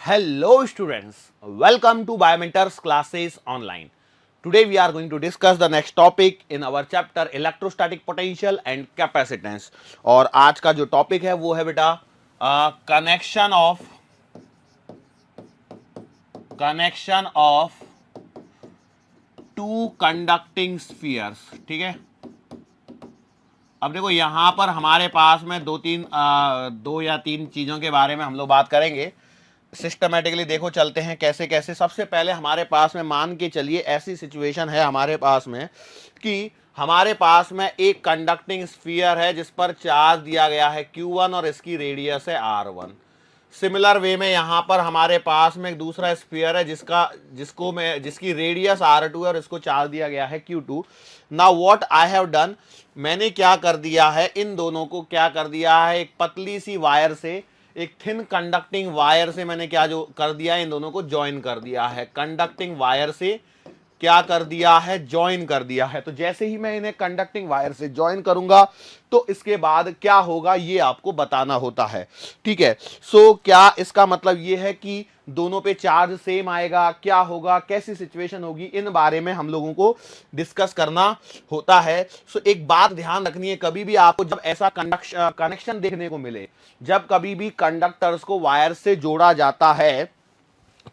Hello students, welcome to Biomentors classes online. Today we are going to discuss the next topic in our chapter electrostatic potential and capacitance. और आज का जो topic है वो है बेटा connection of two conducting spheres. ठीक है, अब देखो यहां पर हमारे पास में दो या तीन चीजों के बारे में हम लोग बात करेंगे। सिस्टमेटिकली देखो चलते हैं कैसे कैसे। सबसे पहले हमारे पास में मान के चलिए ऐसी सिचुएशन है हमारे पास में कि हमारे पास में एक कंडक्टिंग स्फीयर है जिस पर चार्ज दिया गया है Q1 और इसकी रेडियस है R1। सिमिलर वे में यहां पर हमारे पास में एक दूसरा स्फीयर है जिसकी रेडियस R2 है और इसको चार्ज दिया गया है Q2। Now what I have done, मैंने क्या कर दिया है, इन दोनों को क्या कर दिया है, एक पतली सी वायर से, एक थिन कंडक्टिंग वायर से मैंने क्या जो कर दिया है, इन दोनों को ज्वाइन कर दिया है। कंडक्टिंग वायर से क्या कर दिया है, ज्वाइन कर दिया है। तो जैसे ही मैं इन्हें कंडक्टिंग वायर से ज्वाइन करूंगा तो इसके बाद क्या होगा ये आपको बताना होता है। ठीक है, सो क्या इसका मतलब ये है कि दोनों पे चार्ज सेम आएगा, क्या होगा, कैसी सिचुएशन होगी, इन बारे में हम लोगों को डिस्कस करना होता है। सो एक बात ध्यान रखनी है, कभी भी आपको जब ऐसा कनेक्शन देखने को मिले, जब कभी भी कंडक्टर्स को वायर से जोड़ा जाता है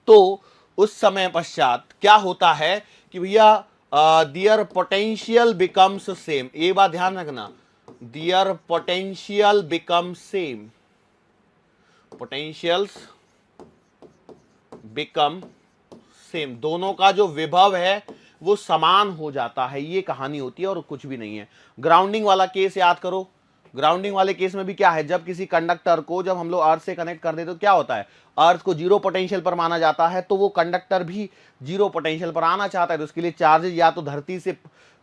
तो उस समय पश्चात क्या होता है कि भैया दियर पोटेंशियल बिकम्स सेम। ये बात ध्यान रखना, their potential become same, potentials become same, दोनों का जो विभव है वो समान हो जाता है। ये कहानी होती है और कुछ भी नहीं है। ग्राउंडिंग वाला केस याद करो, ग्राउंडिंग वाले केस में भी क्या है, जब किसी कंडक्टर को जब हम लोग अर्थ से कनेक्ट कर देते तो क्या होता है, अर्थ को जीरो पोटेंशियल पर माना जाता है, तो वो कंडक्टर भी जीरो पोटेंशियल पर आना चाहता है, तो उसके लिए चार्जेस या तो धरती से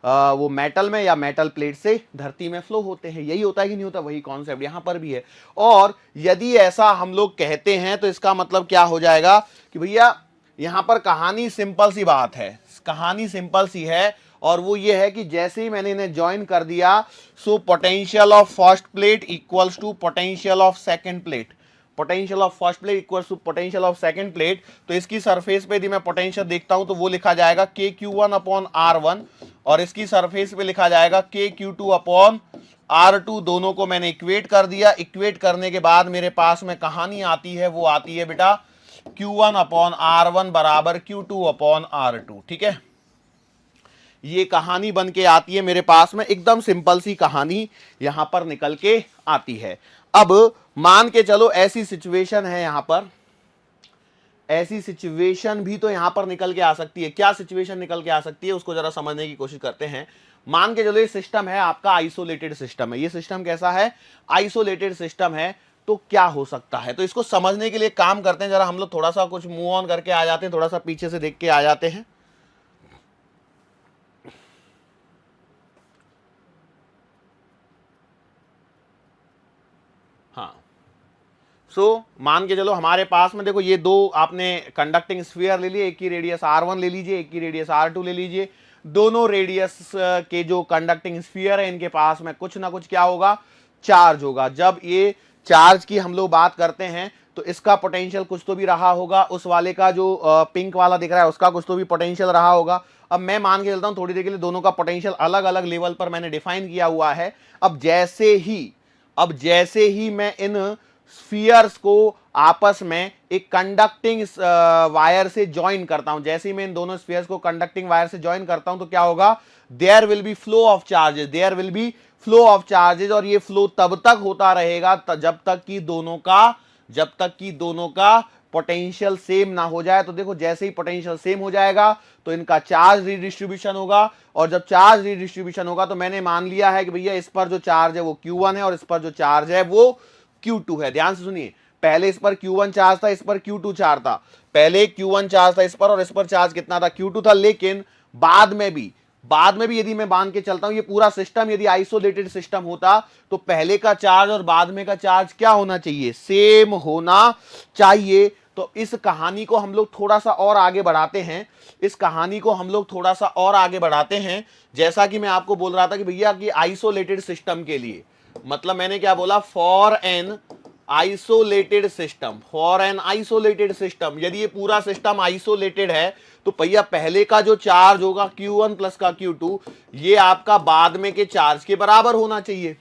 वो मेटल में या मेटल प्लेट से धरती में फ्लो होते हैं। यही होता है कि नहीं होता, वही कॉन्सेप्ट यहां पर भी है। और यदि ऐसा हम लोग कहते हैं तो इसका मतलब क्या हो जाएगा कि भैया यहां पर कहानी सिंपल सी बात है, कहानी सिंपल सी है, और वो ये है कि जैसे ही मैंने इन्हें ज्वाइन कर दिया, so potential of first plate equals to potential of second plate, potential of first plate equals to potential of second plate. तो इसकी सरफेस पे यदि मैं पोटेंशियल देखता हूं तो वो लिखा जाएगा KQ1 अपॉन R1, और इसकी सरफेस पे लिखा जाएगा KQ2 अपॉन R2। दोनों को मैंने इक्वेट कर दिया। इक्वेट करने के बाद मेरे पास में कहानी आती है, वो आती है बेटा Q1 अपॉन R1 बराबर Q2 अपॉन R2। ठीक है, ये कहानी बन के आती है मेरे पास में, एकदम सिंपल सी कहानी यहां पर निकल के आती है। अब मान के चलो ऐसी सिचुएशन है यहां पर, ऐसी सिचुएशन भी तो यहां पर निकल के आ सकती है। क्या सिचुएशन निकल के आ सकती है उसको जरा समझने की कोशिश करते हैं। मान के चलो ये सिस्टम है आपका, आइसोलेटेड सिस्टम है। ये सिस्टम कैसा है, आइसोलेटेड सिस्टम है। तो क्या हो सकता है, तो इसको समझने के लिए काम करते हैं, जरा हम लोग थोड़ा सा कुछ मूव ऑन करके आ जाते हैं, थोड़ा सा पीछे से देख के आ जाते हैं। हाँ, सो मान के चलो हमारे पास में देखो ये दो आपने कंडक्टिंग स्फीयर ले लिए, एक की रेडियस R1 ले लीजिए, एक की रेडियस R2 ले लीजिए। दोनों रेडियस के जो कंडक्टिंग स्फीयर है इनके पास में कुछ ना कुछ क्या होगा, चार्ज होगा। जब ये चार्ज की हम लोग बात करते हैं तो इसका पोटेंशियल कुछ तो भी रहा होगा, उस वाले का जो पिंक वाला दिख रहा है उसका कुछ तो भी पोटेंशियल रहा होगा। अब मैं मान के चलता हूं थोड़ी देर के लिए दोनों का पोटेंशियल अलग अलग लेवल पर मैंने डिफाइन किया हुआ है। अब जैसे ही मैं इन स्फीयर्स को आपस में एक कंडक्टिंग वायर से ज्वाइन करता हूं, जैसे ही मैं इन दोनों स्फीयर्स को कंडक्टिंग वायर से ज्वाइन करता हूं तो क्या होगा, there will be flow of charges, there will be flow of charges. और ये फ्लो तब तक होता रहेगा जब तक कि दोनों का पोटेंशियल सेम ना हो जाए। तो देखो जैसे ही पोटेंशियल सेम हो जाएगा तो इनका चार्ज रिडिस्ट्रीब्यूशन होगा, और जब चार्ज रिडिस्ट्रीब्यूशन होगा तो मैंने मान लिया है कि भैया इस पर जो चार्ज है वो Q1 है और इस पर जो चार्ज है वो Q2 है। ध्यान से सुनिए, पहले इस पर Q1 चार्ज था, इस पर Q2 चार्ज था। पहले Q1 चार्ज था इस पर और इस पर चार्ज कितना था, Q2 था। लेकिन बाद में भी यदि मैं मान के चलता हूं ये पूरा सिस्टम यदि आइसोलेटेड सिस्टम होता तो पहले का चार्ज और बाद में का चार्ज क्या होना चाहिए, सेम होना चाहिए। तो इस कहानी को हम लोग थोड़ा सा और आगे बढ़ाते हैं, जैसा कि मैं आपको बोल रहा था कि भैया कि आइसोलेटेड सिस्टम के लिए मतलब मैंने क्या बोला, for an isolated system, for an isolated system, यदि ये पूरा सिस्टम आइसोलेटेड है तो भैया पहले का जो चार्ज होगा Q1 प्लस का Q2 ये आपका बाद में के चार्ज के बराबर होना चाहिए।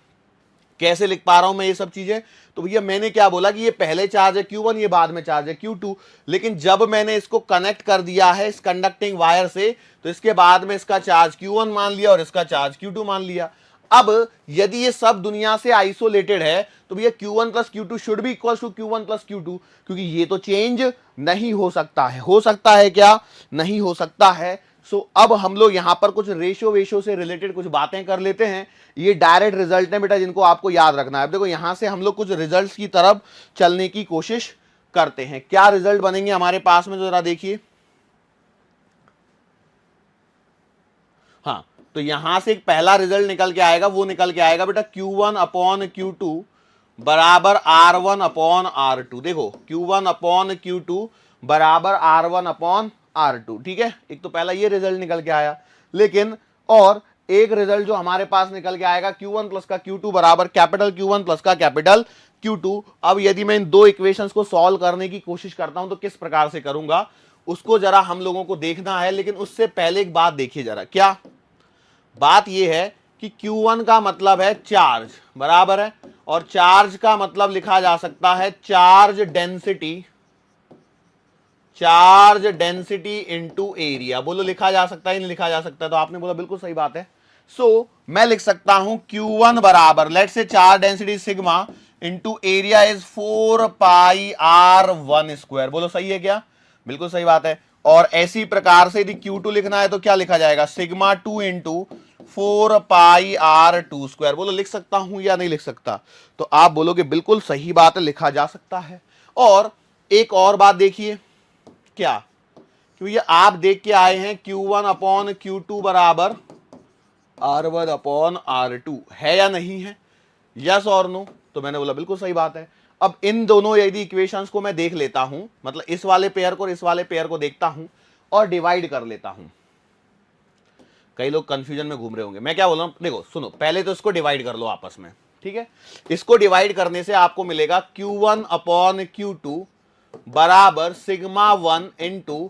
कैसे लिख पा रहा हूं मैं ये सब चीजें? तो भैया मैंने क्या बोला कि ये पहले चार्ज है Q1, ये बाद में चार्ज है Q2, लेकिन जब मैंने इसको कनेक्ट कर दिया है इस कंडक्टिंग वायर से तो इसके बाद में इसका चार्ज Q1 मान लिया और इसका चार्ज Q2 मान लिया। अब यदि ये सब दुनिया से आइसोलेटेड है तो भैया Q1 plus Q2 should be equal to Q1 plus Q2, क्योंकि ये तो चेंज नहीं हो सकता है। हो सकता है क्या? नहीं हो सकता है। सो अब हम लोग यहां पर कुछ रेशो से रिलेटेड कुछ बातें कर लेते हैं। ये डायरेक्ट रिजल्ट है बेटा जिनको आपको याद रखना है। अब देखो यहां से हम लोग कुछ रिजल्ट्स की तरफ चलने की कोशिश करते हैं। क्या रिजल्ट बनेंगे हमारे पास में जरा देखिए। हाँ, तो यहां से एक पहला रिजल्ट निकल के आएगा, वो निकल के आएगा बेटा Q1 अपॉन Q2 बराबर R1 अपॉन R2। देखो Q1 अपॉन Q2 बराबर R1 अपॉन R2, ठीक है। एक तो पहला ये रिजल्ट निकल के आया, लेकिन और एक रिजल्ट जो हमारे पास निकल के आएगा Q1 प्लस का Q2 बराबर कैपिटल Q1 प्लस का कैपिटल Q2। अब यदि मैं इन दो इक्वेशंस को सॉल्व करने की कोशिश करता हूं तो किस प्रकार से करूंगा उसको जरा हम लोगों को देखना है। लेकिन उससे पहले एक बात देखिए जरा। क्या बात यह है कि Q1 का मतलब है चार्ज, बराबर है, और चार्ज का मतलब लिखा जा सकता है चार्ज डेंसिटी इनटू एरिया। बोलो लिखा जा सकता है नहीं लिखा जा सकता है? तो आपने बोला बिल्कुल सही बात है। सो मैं लिख सकता हूं Q1 बराबर लेट से charge density sigma into area is 4 pi R1 square. बोलो सही है क्या? बिल्कुल सही बात है। और ऐसी प्रकार से यदि Q2 लिखना है तो क्या लिखा जाएगा? Sigma 2 into 4 pi R2 square. बोलो लिख सकता हूं या नहीं लिख सकता? तो आप बोलोगे बिल्कुल सही बात है, लिखा जा सकता है। और एक और बात देखिए। क्या? क्योंकि आप देख के आए हैं Q1 अपॉन Q2 बराबर R1 अपॉन R2 है या नहीं है? यस और नो? तो मैंने बोला बिल्कुल सही बात है। अब इन दोनों यदि इक्वेशंस को मैं देख लेता हूं, मतलब इस वाले पेयर को और इस वाले पेयर को देखता हूं और डिवाइड कर लेता हूं। कई लोग कंफ्यूजन में घूम रहे होंगे, मैं क्या बोल रहा हूं, देखो सुनो, पहले तो इसको डिवाइड कर लो आपस में, ठीक है। इसको डिवाइड करने से आपको मिलेगा Q1 अपॉन Q2 बराबर सिग्मा 1 इंटू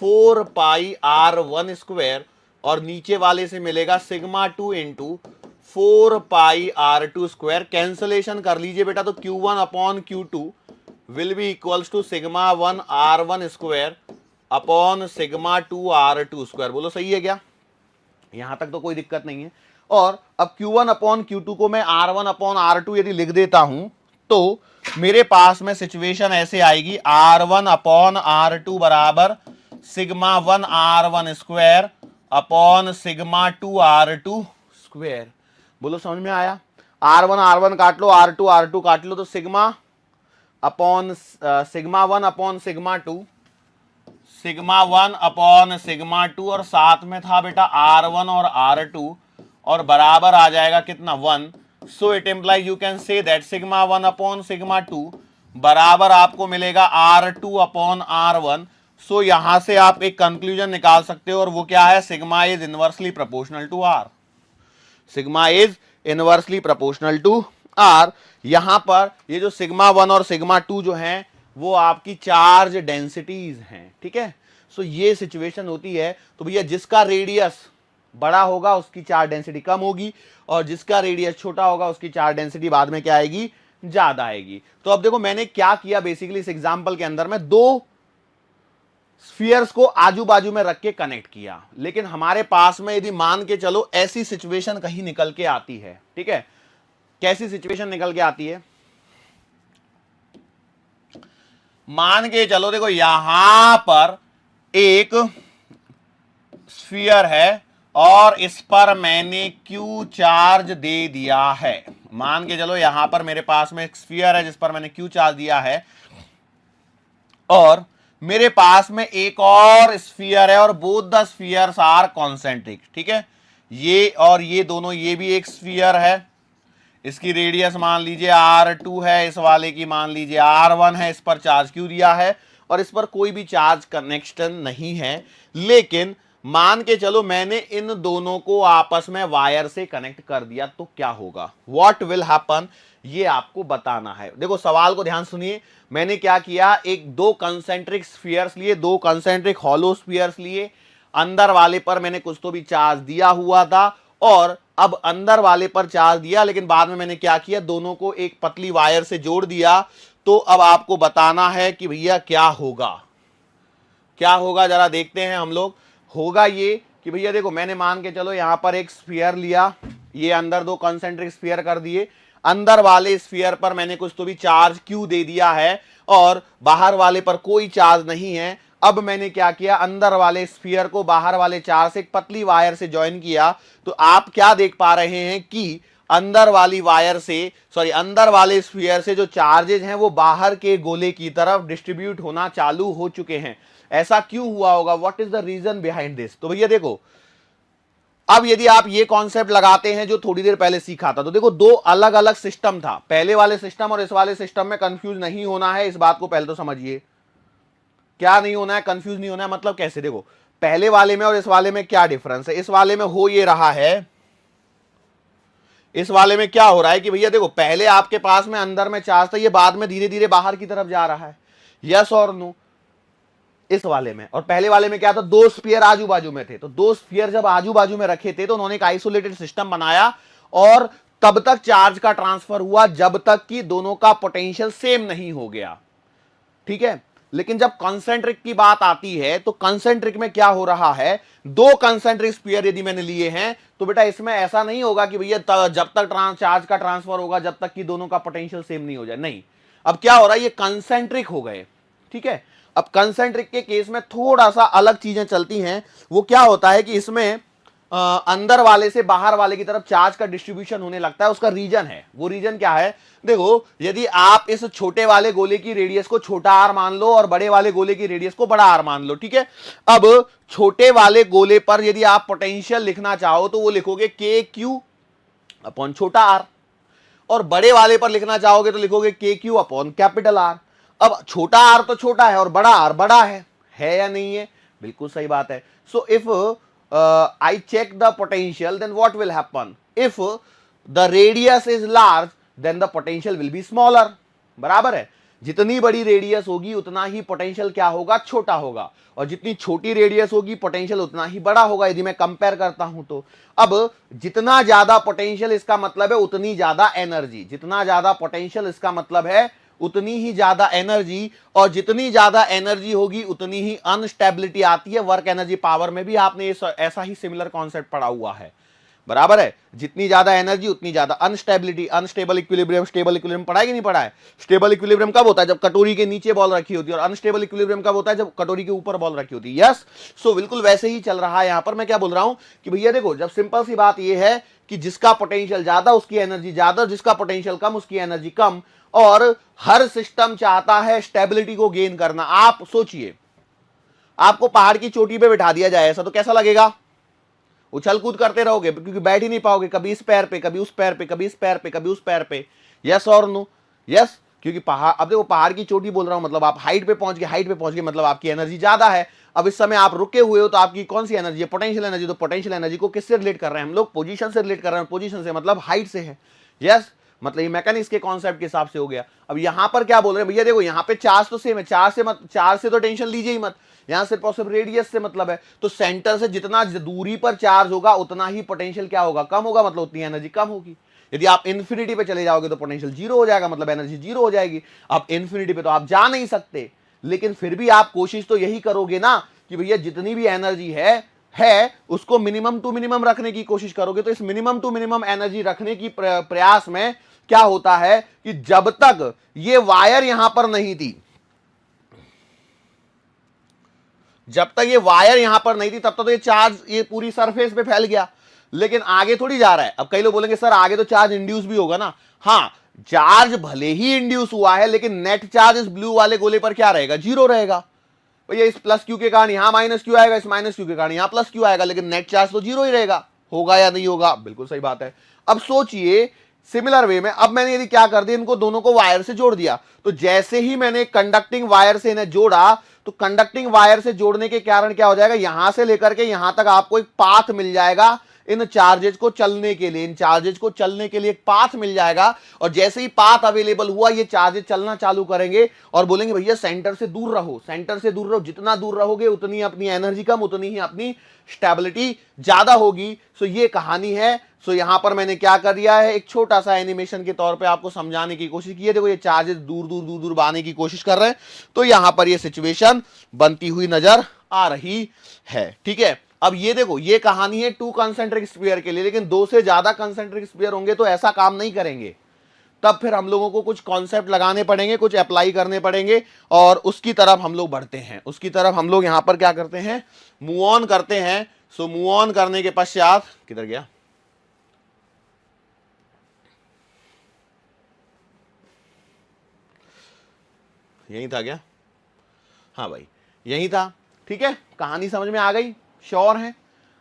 4 पाई R1 स्क्वायर, और नीचे वाले से मिलेगा sigma 2 into 4 pi R2 square. Cancellation कर लीजिए बेटा, तो Q1 upon Q2 will be equals to sigma 1 R1 square upon sigma 2 R2 square. बोलो सही है क्या? यहां तक तो कोई दिक्कत नहीं है। और अब Q1 अपॉन Q2 को मैं R1 अपॉन R2 यदि लिख देता हूं तो मेरे पास में सिचुएशन ऐसे आएगी R1 अपॉन R2 बराबर sigma 1 R1 square upon sigma 2 R2 square. बोलो समझ में आया? R1 काट लो, R2 काट लो, तो sigma upon sigma 1 upon sigma 2, sigma 1 upon sigma 2, और साथ में था बेटा R1 और R2, और बराबर आ जाएगा कितना? 1। So it implies you can say that sigma 1 upon sigma 2 बराबर आपको मिलेगा R2 अपॉन R1। सो यहां से आप एक कंक्लूजन निकाल सकते हो, और वो क्या है? Sigma is inversely proportional to R। Sigma is inversely proportional to R। यहां पर ये जो सिग्मा 1 और सिग्मा 2 जो हैं वो आपकी चार्ज डेंसिटीज हैं, ठीक है। सो ये सिचुएशन होती है। तो भैया जिसका रेडियस बड़ा होगा उसकी चार्ज डेंसिटी कम होगी, और जिसका रेडियस छोटा होगा उसकी चार्ज डेंसिटी बाद में क्या आएगी? ज्यादा आएगी। तो अब देखो मैंने क्या किया बेसिकली इस एग्जांपल के अंदर में, दो स्फीयर्स को आजू बाजू में रख के कनेक्ट किया। लेकिन हमारे पास में यदि मान के चलो ऐसी सिचुएशन कहीं निकल के आती है, ठीक है। कैसी सिचुएशन निकल के आती है? मान के चलो देखो यहां पर एक स्फीयर है और इस पर मैंने Q चार्ज दे दिया है। मान के चलो यहां पर मेरे पास में एक स्फीयर है जिस पर मैंने Q चार्ज दिया है, और मेरे पास में एक और स्फीयर है और both the spheres are concentric, ठीक है। ये और ये दोनों, ये भी एक स्फीयर है, इसकी रेडियस मान लीजिए R2 है, इस वाले की मान लीजिए R1 है, इस पर चार्ज Q दिया है और इस पर कोई भी चार्ज कनेक्शन नहीं है। लेकिन मान के चलो मैंने इन दोनों को आपस में वायर से कनेक्ट कर दिया तो क्या होगा, व्हाट विल हैपन, ये आपको बताना है। देखो सवाल को ध्यान सुनिए, मैंने क्या किया, दो कंसेंट्रिक स्फीयर्स लिए, दो कंसेंट्रिक हॉलो स्फीयर्स लिए, अंदर वाले पर मैंने कुछ तो भी चार्ज दिया हुआ था, और अब अंदर वाले पर चार्ज दिया, लेकिन बाद में मैंने क्या किया, दोनों को एक पतली वायर से जोड़ दिया। तो अब आपको बताना है कि भैया क्या होगा, क्या होगा, जरा देखते हैं हम लोग। होगा ये कि भैया देखो, मैंने मान के चलो यहां पर एक स्फीयर लिया, ये अंदर दो कंसेंट्रिक स्फीयर कर दिए, अंदर वाले स्फीयर पर मैंने कुछ तो भी चार्ज क्यू दे दिया है, और बाहर वाले पर कोई चार्ज नहीं है। अब मैंने क्या किया, अंदर वाले स्फीयर को बाहर वाले चार्ज से एक पतली वायर से ज्वाइन किया। तो आप क्या देख पा रहे हैं कि अंदर वाली वायर से, अंदर वाले स्फीयर से जो चार्जेज हैं वो बाहर के गोले की तरफ डिस्ट्रीब्यूट होना चालू हो चुके हैं। ऐसा क्यों हुआ होगा, what is the reason behind this. तो भैया देखो, अब यदि आप ये कॉन्सेप्ट लगाते हैं जो थोड़ी देर पहले सीखा था, तो देखो दो अलग अलग सिस्टम था, पहले वाले सिस्टम और इस वाले सिस्टम में कंफ्यूज नहीं होना है, इस बात को पहले तो समझिए। क्या नहीं होना है, कंफ्यूज नहीं होना है, मतलब कैसे, देखो पहले वाले में और इस वाले में क्या डिफरेंस है। इस वाले में हो ये रहा है, इस वाले में क्या हो रहा है कि भैया देखो, पहले आपके पास में अंदर में चार्ज था, ये बाद में धीरे धीरे बाहर की तरफ जा रहा है, यस और नो। इस वाले में और पहले वाले में क्या था, दो स्फीयर आजू बाजू में थे, तो दो स्फीयर जब आजू बाजू में रखे थे तो उन्होंने एक आइसोलेटेड सिस्टम बनाया, और तब तक चार्ज का ट्रांसफर हुआ जब तक कि दोनों का पोटेंशियल सेम नहीं हो गया, ठीक है। लेकिन जब कंसेंट्रिक की बात आती है तो कंसेंट्रिक में क्या हो रहा है, दो कंसेंट्रिक स्फीयर यदि मैंने लिए हैं तो बेटा इसमें ऐसा नहीं होगा कि भैया जब तक चार्ज का ट्रांसफर होगा जब तक कि दोनों का पोटेंशियल सेम नहीं हो जाए, नहीं। अब क्या हो रहा है, ये कंसेंट्रिक हो गए, ठीक है। अब कंसेंट्रिक के केस में थोड़ा सा अलग चीजें चलती हैं। वो क्या होता है कि इसमें अंदर वाले से बाहर वाले की तरफ चार्ज का डिस्ट्रीब्यूशन होने लगता है, उसका रीजन है। वो रीजन क्या है, देखो यदि आप इस छोटे वाले गोले की रेडियस को छोटा आर मान लो और बड़े वाले गोले की रेडियस को बड़ा आर मान लो, ठीक है। अब छोटे वाले गोले पर यदि आप पोटेंशियल लिखना चाहो तो वो लिखोगे के क्यू अपॉन छोटा आर, और बड़े वाले पर लिखना चाहोगे तो लिखोगे के क्यू अपॉन कैपिटल आर। अब छोटा आर तो छोटा है और बड़ा आर बड़ा है या नहीं है, बिल्कुल सही बात है। So if I check the potential, then what will happen? If the radius is large, then the potential will be smaller. बराबर है, जितनी बड़ी रेडियस होगी उतना ही पोटेंशियल क्या होगा, छोटा होगा, और जितनी छोटी रेडियस होगी पोटेंशियल उतना ही बड़ा होगा, यदि मैं कंपेयर करता हूं तो। अब जितना ज्यादा पोटेंशियल इसका मतलब है उतनी ज्यादा एनर्जी, जितना ज्यादा पोटेंशियल इसका मतलब है उतनी ही ज्यादा एनर्जी, और जितनी ज्यादा एनर्जी होगी उतनी ही अनस्टेबिलिटी आती है। वर्क एनर्जी पावर में भी आपने ऐसा ही सिमिलर कॉन्सेप्ट पढ़ा हुआ है, बराबर है। जितनी ज्यादा एनर्जी उतनी ज्यादा unstability, unstable equilibrium, stable equilibrium पढ़ा है कि नहीं पढ़ा है। स्टेबल इक्विलिब्रियम कब होता है, जब कटोरी के नीचे बॉल रखी होती है, और अनस्टेबल इक्विलिब्रियम कब होता है, जब कटोरी के ऊपर बॉल रखी होती है। यस, सो बिल्कुल वैसे ही चल रहा है यहां पर। मैं क्या बोल रहा हूं कि भैया देखो, जब सिंपल सी बात यह है कि जिसका पोटेंशियल ज्यादा उसकी एनर्जी ज्यादा, जिसका पोटेंशियल कम उसकी एनर्जी कम, और हर सिस्टम चाहता है स्टेबिलिटी को गेन करना। आप सोचिए, आपको पहाड़ की चोटी पे बिठा दिया जाए ऐसा तो कैसा लगेगा, उछल कूद करते रहोगे क्योंकि बैठ ही नहीं पाओगे, कभी इस पैर पे कभी उस पैर पे, कभी इस पैर पे कभी उस पैर पे। यस और नो, यस, क्योंकि पहाड़, अब देखो पहाड़ की चोटी बोल रहा हूं मतलब आप हाइट पे पहुंच गए, हाइट पे पहुंच गए मतलब आपकी एनर्जी ज्यादा है। अब इस समय आप रुके हुए हो तो आपकी कौन सी एनर्जी है, पोटेंशियल एनर्जी। तो पोटेंशियल एनर्जी को किससे रिलेट कर रहे हैं हम लोग, पोजीशन से रिलेट कर रहे हैं, पोजीशन से मतलब हाइट से है। यस, मतलब ये मैकेनिक्स के कॉन्सेप्ट के हिसाब से हो गया। अब यहां पर क्या बोल रहे हैं भैया देखो, यहां पे चार्ज तो सेम है, चार्ज से तो टेंशन लीजिए ही मत, यहां सिर्फ और सिर्फ रेडियस से मतलब है। तो सेंटर से जितना दूरी पर चार्ज होगा उतना ही पोटेंशियल क्या होगा, कम होगा, मतलब उतनी एनर्जी कम होगी। यदि आप इन्फिनिटी पे चले जाओगे तो पोटेंशियल जीरो हो जाएगा, मतलब एनर्जी जीरो हो जाएगी। अब इन्फिनिटी पे तो आप जा नहीं सकते, लेकिन फिर भी आप कोशिश तो यही करोगे ना कि भैया जितनी भी एनर्जी है उसको मिनिमम टू मिनिमम रखने की कोशिश करोगे। तो इस मिनिमम टू मिनिमम एनर्जी रखने की प्रयास में क्या होता है कि जब तक ये वायर यहां पर नहीं थी, जब तक ये वायर यहां पर नहीं थी तब तक तो ये चार्ज ये पूरी सरफेस पे फैल गया, लेकिन आगे थोड़ी जा रहा है। अब कई लोग बोलेंगे सर आगे तो चार्ज इंड्यूस भी होगा ना। हाँ, चार्ज भले ही इंड्यूस हुआ है लेकिन नेट चार्ज इस ब्लू वाले गोले पर क्या रहेगा, जीरो रहेगा। भैया इस प्लस क्यू के कारण यहां माइनस क्यू आएगा, इस माइनस क्यू के कारण यहां प्लस क्यू आएगा, लेकिन नेट चार्ज तो जीरो ही रहेगा। होगा या नहीं होगा, बिल्कुल सही बात है। अब सोचिए सिमिलर वे में अब मैंने यदि क्या कर दिया, इनको दोनों को वायर से जोड़ दिया, तो जैसे ही मैंने कंडक्टिंग वायर से इन्हें जोड़ा, तो कंडक्टिंग वायर से जोड़ने के कारण क्या हो जाएगा, यहां से लेकर के यहां तक आपको एक पाथ मिल जाएगा इन चार्जेज को चलने के लिए, इन चार्जेज को चलने के लिए एक पाथ मिल जाएगा। और जैसे ही पाथ अवेलेबल हुआ, ये चार्जेज चलना चालू करेंगे और बोलेंगे भैया सेंटर से दूर रहो, सेंटर से दूर रहो, जितना दूर रहोगे उतनी अपनी एनर्जी कम, उतनी ही अपनी स्टेबिलिटी ज्यादा होगी। सो ये कहानी है। सो यहां पर मैंने क्या कर दिया है, एक छोटा सा एनिमेशन के तौर पे आपको समझाने की कोशिश की है। देखो ये चार्जेस दूर दूर दूर दूर आने की कोशिश कर रहे हैं, तो यहां पर ये सिचुएशन बनती हुई नजर आ रही है। ठीक है, अब ये देखो, ये कहानी है 2 कंसेंट्रिक स्फीयर के लिए, लेकिन 2 से ज्यादा कंसेंट्रिक स्फीयर होंगे तो ऐसा काम नहीं करेंगे। तब फिर हम लोगों को कुछ कॉन्सेप्ट लगाने पड़ेंगे, कुछ अप्लाई करने पड़ेंगे, और उसकी तरफ हम लोग बढ़ते हैं। उसकी तरफ हम लोग यहां पर क्या करते हैं, मूव ऑन करते हैं। सो मूव ऑन करने के पश्चात, किधर गया, यही था क्या, हाँ भाई यही था। ठीक है, कहानी समझ में आ गई, श्योर है?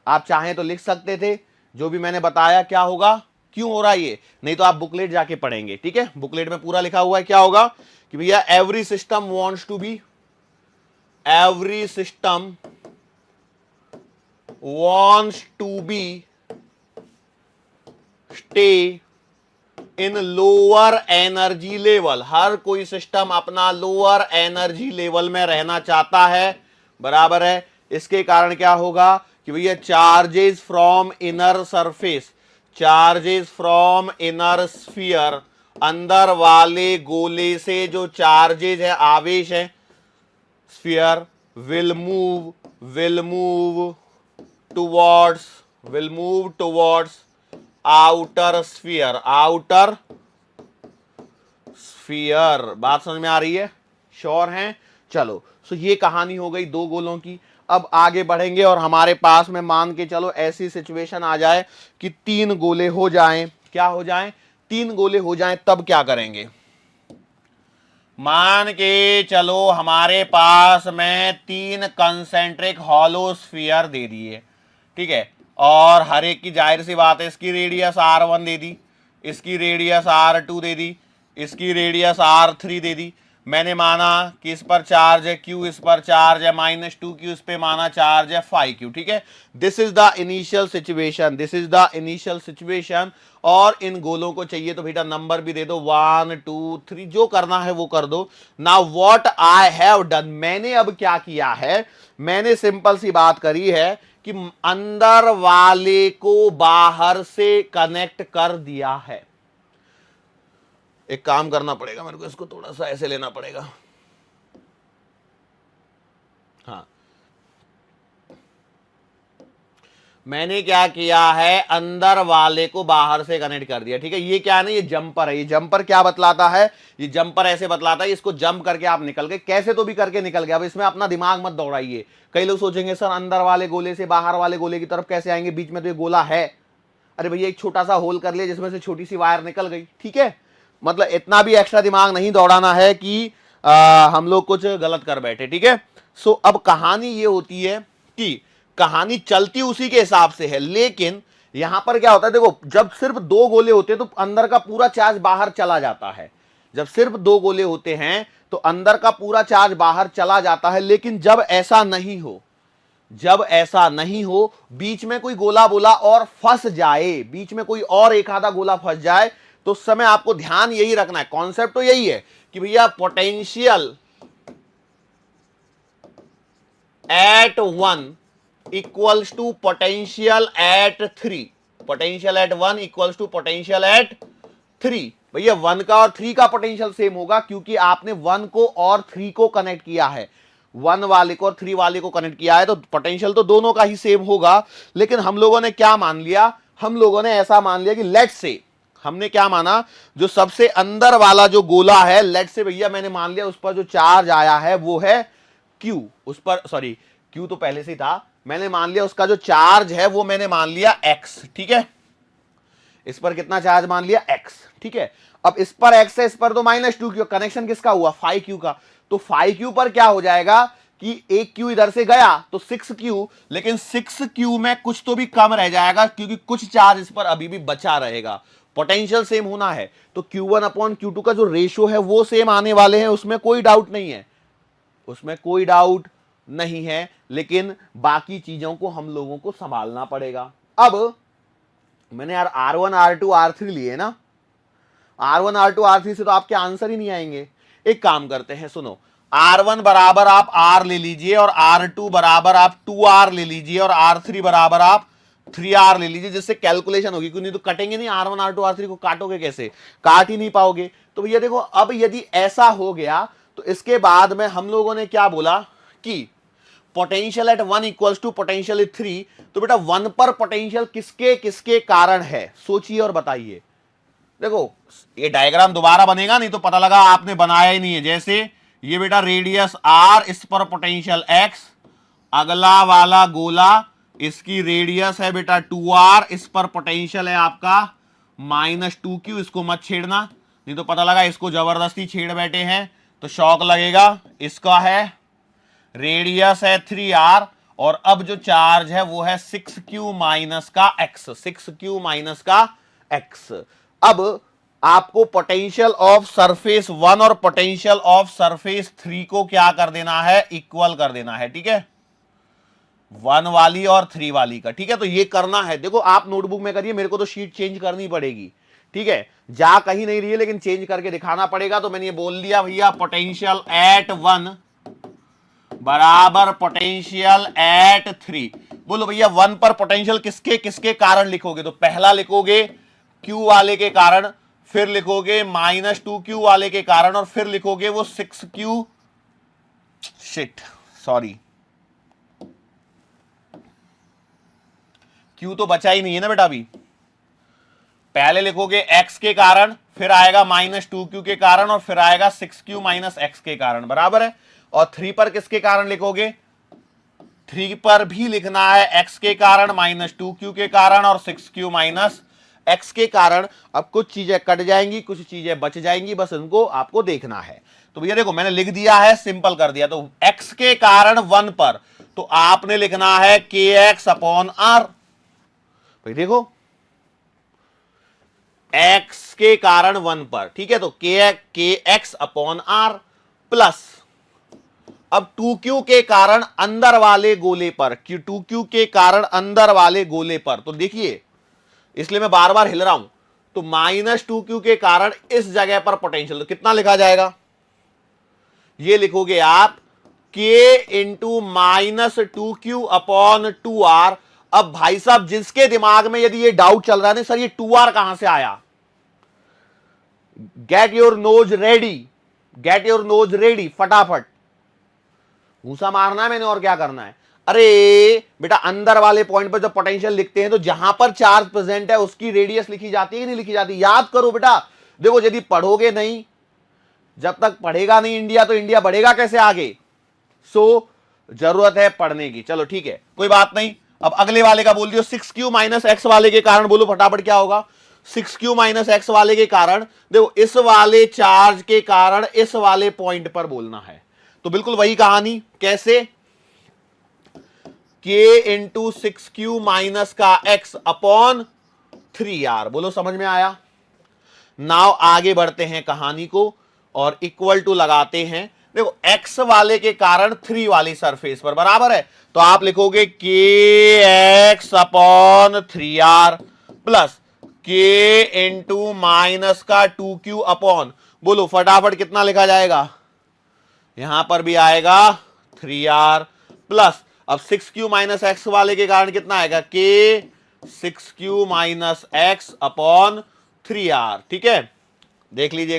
आप चाहें तो लिख सकते थे, जो भी मैंने बताया क्या होगा, क्यों हो रहा है ये, नहीं तो आप बुकलेट जाके पढ़ेंगे। ठीक है, बुकलेट में पूरा लिखा हुआ है। क्या होगा कि भैया every system wants to be, every system wants to be stay in lower energy level. हर कोई सिस्टम अपना लोअर एनर्जी लेवल में रहना चाहता है, बराबर है। इसके कारण क्या होगा कि भैया charges from inner surface, charges from inner sphere, अंदर वाले गोले से जो चार्जेस है, आवेश है, sphere will move towards outer sphere, outer sphere. बात समझ में आ रही है? श्योर हैं? चलो, सो ये कहानी हो गई 2 गोलों की। अब आगे बढ़ेंगे और हमारे पास में मान के चलो ऐसी सिचुएशन आ जाए कि 3 गोले हो जाएं। क्या हो जाएं? 3 गोले हो जाएं, तब क्या करेंगे? मान के चलो हमारे पास में 3 कंसेंट्रिक हॉलो स्फीयर दे दिए, ठीक है, और हर एक की जाहिर सी बात है, इसकी रेडियस R1 दे दी, इसकी रेडियस R2 दे दी, इसकी रेडियस R3 दे दी। मैंने माना कि इस पर चार्ज है Q, इस पर चार्ज है -2Q, इस पे माना चार्ज है 5Q। ठीक है, this is the initial situation, this is the initial situation. और इन गोलों को चाहिए तो बेटा नंबर भी दे दो, 1 2 3, जो करना है वो कर दो। Now what I have done, मैंने अब क्या किया है, मैंने सिंपल सी बात करी है कि अंदर वाले को बाहर से कनेक्ट कर दिया है। एक काम करना पड़ेगा मेरे को, इसको थोड़ा सा ऐसे लेना पड़ेगा। हाँ, मैंने क्या किया है, अंदर वाले को बाहर से कनेक्ट कर दिया। ठीक है, ये क्या है ना, ये जंपर है। ये जंपर क्या बतलाता है, ये जंपर ऐसे बतलाता है, इसको जंप करके आप निकल गए, कैसे तो भी करके निकल गए। अब इसमें अपना दिमाग मत दौड़ाइए। कई लोग सोचेंगे सर अंदर वाले गोले से बाहर वाले गोले की तरफ कैसे आएंगे, बीच में तो ये गोला है। अरे भैया एक छोटा सा होल कर लिया जिसमें से छोटी सी वायर निकल गई। ठीक है, मतलब इतना भी एक्स्ट्रा दिमाग नहीं दौड़ाना है कि हम लोग कुछ गलत कर बैठे। ठीक है, सो अब कहानी ये होती है कि कहानी चलती उसी के हिसाब से है, लेकिन यहां पर क्या होता है, देखो जब सिर्फ 2 गोले होते हैं तो अंदर का पूरा चार्ज बाहर चला जाता है। जब सिर्फ 2 गोले होते हैं तो अंदर का पूरा चार्ज बाहर चला जाता है। लेकिन जब ऐसा नहीं हो, जब ऐसा नहीं हो, बीच में कोई गोला बोला और फंस जाए, बीच में कोई और एक आधा गोला फंस जाए, तो उस समय आपको ध्यान यही रखना है, कॉन्सेप्ट तो यही है कि भैया potential at 1 equals to potential at 3, potential at 1 equals to potential at 3। भैया 1 का और 3 का पोटेंशियल सेम होगा, क्योंकि आपने 1 को और 3 को कनेक्ट किया है, 1 वाले को और 3 वाले को कनेक्ट किया है, तो पोटेंशियल तो दोनों का ही सेम होगा। लेकिन हम लोगों ने क्या मान लिया, हम लोगों ने ऐसा मान लिया कि लेट्स से, हमने क्या माना, जो सबसे अंदर वाला जो गोला है, लेट्स से भैया मैंने मान लिया उस पर जो चार्ज आया है वो है Q, उस पर सॉरी Q तो पहले से ही था, मैंने मान लिया उसका जो चार्ज है वो मैंने मान लिया X। ठीक है, इस पर कितना चार्ज मान लिया, X। ठीक है, अब इस पर X है, इस पर तो -2Q, कनेक्शन किसका हुआ, 5Q का। तो 5Q पर क्या हो जाएगा कि एक Q इधर से गया तो 6Q, लेकिन 6Q में कुछ तो भी कम रह जाएगा, क्योंकि कुछ चार्ज इस पर अभी भी बचा रहेगा, पोटेंशियल सेम होना है तो Q1 अपॉन Q2 का जो रेशियो है वो सेम आने वाले हैं, उसमें कोई डाउट नहीं है, उसमें कोई डाउट नहीं है। लेकिन बाकी चीजों को हम लोगों को संभालना पड़ेगा। अब मैंने यार R1 R2 R3 लिए ना, R1 R2 R3 से तो आपके आंसर ही नहीं आएंगे। एक काम करते हैं, सुनो, R1 बराबर आप R ले लीजिए और R2 बराबर आप 2R ले लीजिए और R3 बराबर आप 3R ले लीजिए, जिससे कैलकुलेशन होगी, क्यों नहीं तो कटेंगे नहीं। R1 R2 R3 को काटोगे कैसे, काट ही नहीं पाओगे। तो भैया देखो, अब यदि ऐसा हो गया तो इसके बाद में हम लोगों ने क्या बोला कि potential at 1 equals to potential at 3। तो बेटा 1 पर पोटेंशियल किसके किसके कारण है, सोचिए और बताइए। देखो ये डायग्राम दोबारा बनेगा नहीं तो पता लगा आपने बनाया ही नहीं है। जैसे ये बेटा रेडियस R, इस पर पोटेंशियल X, अगला वाला गोला इसकी रेडियस है बेटा 2R, इस पर पोटेंशियल है आपका -2Q। इसको मत छेड़ना नहीं तो पता लगा इसको जबरदस्ती छेड़ बैठे हैं तो शॉक लगेगा। इसका है रेडियस है 3R और अब जो चार्ज है वो है 6Q माइनस का X, 6Q माइनस का X। अब आपको पोटेंशियल ऑफ सरफेस 1 और पोटेंशियल ऑफ सरफेस 3 को क्या कर देना है, इक्वल कर देना है, ठीक है, 1 वाली और 3 वाली का, ठीक है। तो ये करना है, देखो आप नोटबुक में करिए, मेरे को तो शीट चेंज करनी पड़ेगी, ठीक है, जा कहीं नहीं रही है लेकिन चेंज करके दिखाना पड़ेगा। तो मैंने ये बोल दिया भैया, पोटेंशियल एट 1 बराबर पोटेंशियल एट 3। बोलो भैया 1 पर पोटेंशियल किसके किसके कारण लिखोगे, तो पहला लिखोगे Q वाले के कारण, फिर लिखोगे -2Q वाले के कारण, और फिर लिखोगे वो 6Q, शिट सॉरी, Q तो बचा ही नहीं है ना बेटा। अभी पहले लिखोगे X के कारण, फिर आएगा -2Q के कारण, और फिर आएगा 6Q माइनस X के कारण, बराबर है। और 3 पर किसके कारण लिखोगे, 3 पर भी लिखना है X के कारण, -2Q के कारण और 6Q माइनस X के कारण। अब कुछ चीजें कट जाएंगी, कुछ चीजें बच जाएंगी, बस इनको आपको देखना है। तो भैया देखो मैंने लिख दिया है, सिंपल कर दिया। तो X के कारण 1 पर तो आपने लिखना है KX अपॉन R। भाई देखो X के कारण 1 पर, ठीक है, तो KX अपॉन R प्लस अब 2Q के कारण अंदर वाले गोले पर, 2Q के कारण अंदर वाले गोले पर, तो देखिए इसलिए मैं बार बार हिल रहा हूं, तो -2Q के कारण इस जगह पर पोटेंशियल, तो कितना लिखा जाएगा, ये लिखोगे आप K into -2Q upon 2R। अब भाई साहब जिसके दिमाग में यदि ये डाउट चल रहा है ना सर ये 2R कहां से आया, get your nose ready, get your nose ready, फटाफट घूसा मारना है मैंने, और क्या करना है। अरे बेटा अंदर वाले पॉइंट पर जब पोटेंशियल लिखते हैं तो जहां पर चार्ज प्रेजेंट है उसकी रेडियस लिखी जाती है कि नहीं लिखी जाती, याद करो बेटा। देखो यदि पढ़ोगे नहीं, जब तक पढ़ेगा नहीं इंडिया तो इंडिया बढ़ेगा कैसे आगे। सो जरूरत है पढ़ने की, चलो ठीक है कोई बात नहीं। अब अगले वाले का बोल दियो, 6Q माइनस X वाले के कारण, बोलो फटाफट क्या होगा, 6Q माइनस X वाले के कारण, देखो इस वाले चार्ज के कारण इस वाले पॉइंट पर बोलना है। तो बिल्कुल वही कहानी, कैसे, K इंटू 6Q माइनस का X अपॉन 3R। बोलो समझ में आया। नाउ आगे बढ़ते हैं कहानी को और इक्वल टू लगाते हैं। देखो X वाले के कारण 3 वाली सरफेस पर, बराबर है, तो आप लिखोगे KX upon 3R plus K into minus का 2Q अपॉन, बोलो फटाफट कितना लिखा जाएगा, यहां पर भी आएगा 3R प्लस अब 6Q माइनस X वाले के कारण कितना आएगा, K 6Q minus X upon 3R, ठीक है। देख लीजिए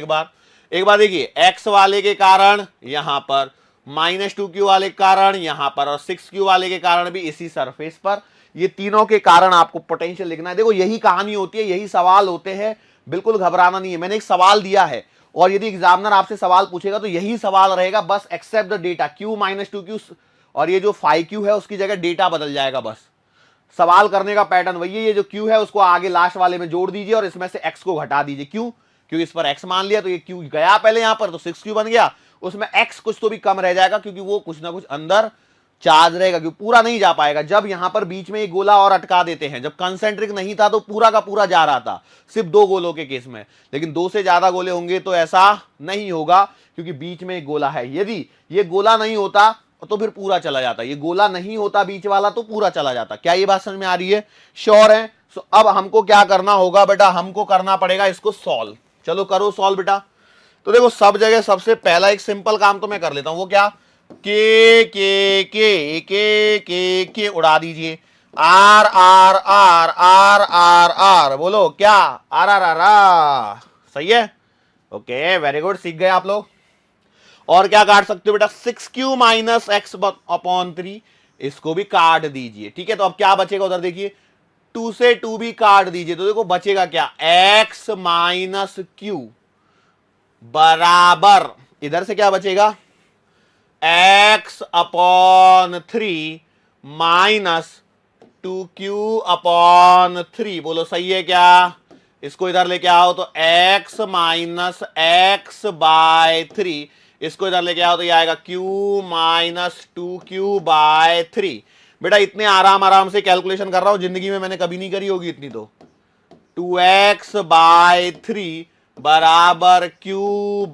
एक बार देखिए, X वाले के कारण यहां पर, -2Q वाले के कारण यहां पर, और 6Q वाले के कारण भी इसी सरफेस पर, ये तीनों के कारण आपको पोटेंशियल लिखना है। देखो यही कहानी होती है, यही सवाल होते हैं, बिल्कुल घबराना नहीं है। मैंने एक सवाल दिया है और यदि एग्जामिनर आपसे सवाल पूछेगा तो यही सवाल रहेगा, बस accept the data, Q -2Q और ये जो 5Q है उसकी जगह डेटा बदल जाएगा। बस सवाल करने का पैटर्न वही है, ये जो Q है उसको आगे लास्ट वाले में जोड़ दीजिए और इसमें से X को घटा दीजिए। क्यों, क्योंकि इस पर X मान लिया तो ये Q गया पहले यहां पर, तो 6Q बन गया, उसमें X कुछ तो भी कम रह जाएगा क्योंकि वो कुछ ना कुछ अंदर चार्ज रहेगा, क्योंकि पूरा नहीं जा पाएगा। जब यहां पर बीच में एक गोला और अटका देते हैं, जब कंसेंट्रिक नहीं था तो पूरा का पूरा जा रहा था, सिर्फ 2 गोलों के केस में। लेकिन 2 से ज्यादा गोले होंगे तो ऐसा नहीं होगा, क्योंकि बीच में एक गोला है। यदि ये गोला नहीं होता तो फिर पूरा चला जाता, ये गोला नहीं होता बीच वाला तो पूरा चला जाता। क्या ये बात समझ में आ रही है? श्योर है? अब हमको क्या करना होगा बेटा, हमको करना पड़ेगा इसको सॉल्व। चलो करो सॉल्व बेटा। तो देखो सब जगह सबसे पहला एक सिंपल काम तो मैं कर लेता हूं, वो क्या, के उड़ा दीजिए, R R R R R R, बोलो क्या, आर आर आर आर, सही है? ओके वेरी गुड, सीख गए आप लोग। और क्या काट सकते हो बेटा, 6q माइनस एक्स अपॉन 3, इसको भी काट दीजिए। ठीक है, तो अब क्या बचेगा उधर देखिए, 2 से 2 भी काट दीजिए, तो देखो बचेगा क्या, x माइनस क्यू बराबर, इधर से क्या बचेगा, x upon 3 minus 2q upon 3, बोलो सही है क्या? इसको इधर लेके आओ तो x माइनस एक्स बाय 3, इसको इधर लेके आओ तो ये आएगा q माइनस 2q बाय 3। बेटा इतने आराम आराम से कैलकुलेशन कर रहा हूं, जिंदगी में मैंने कभी नहीं करी होगी इतनी। तो 2x बाय 3 बराबर q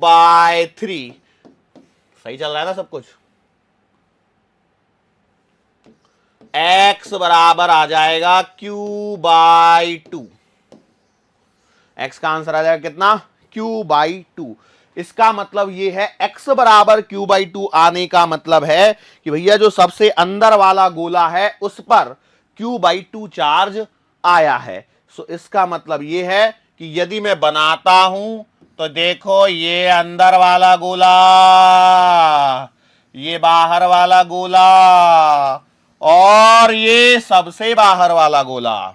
बाय 3, सही चल रहा है ना सब कुछ? x बराबर आ जाएगा q बाई 2, x का आंसर आ जाएगा कितना, q बाई 2। इसका मतलब ये है x बराबर q बाई 2 आने का मतलब है कि भैया जो सबसे अंदर वाला गोला है उस पर q बाई 2 चार्ज आया है। सो इसका मतलब ये है कि यदि मैं बनाता हूं तो देखो, ये अंदर वाला गोला, ये बाहर वाला गोला, और ये सबसे बाहर वाला गोला,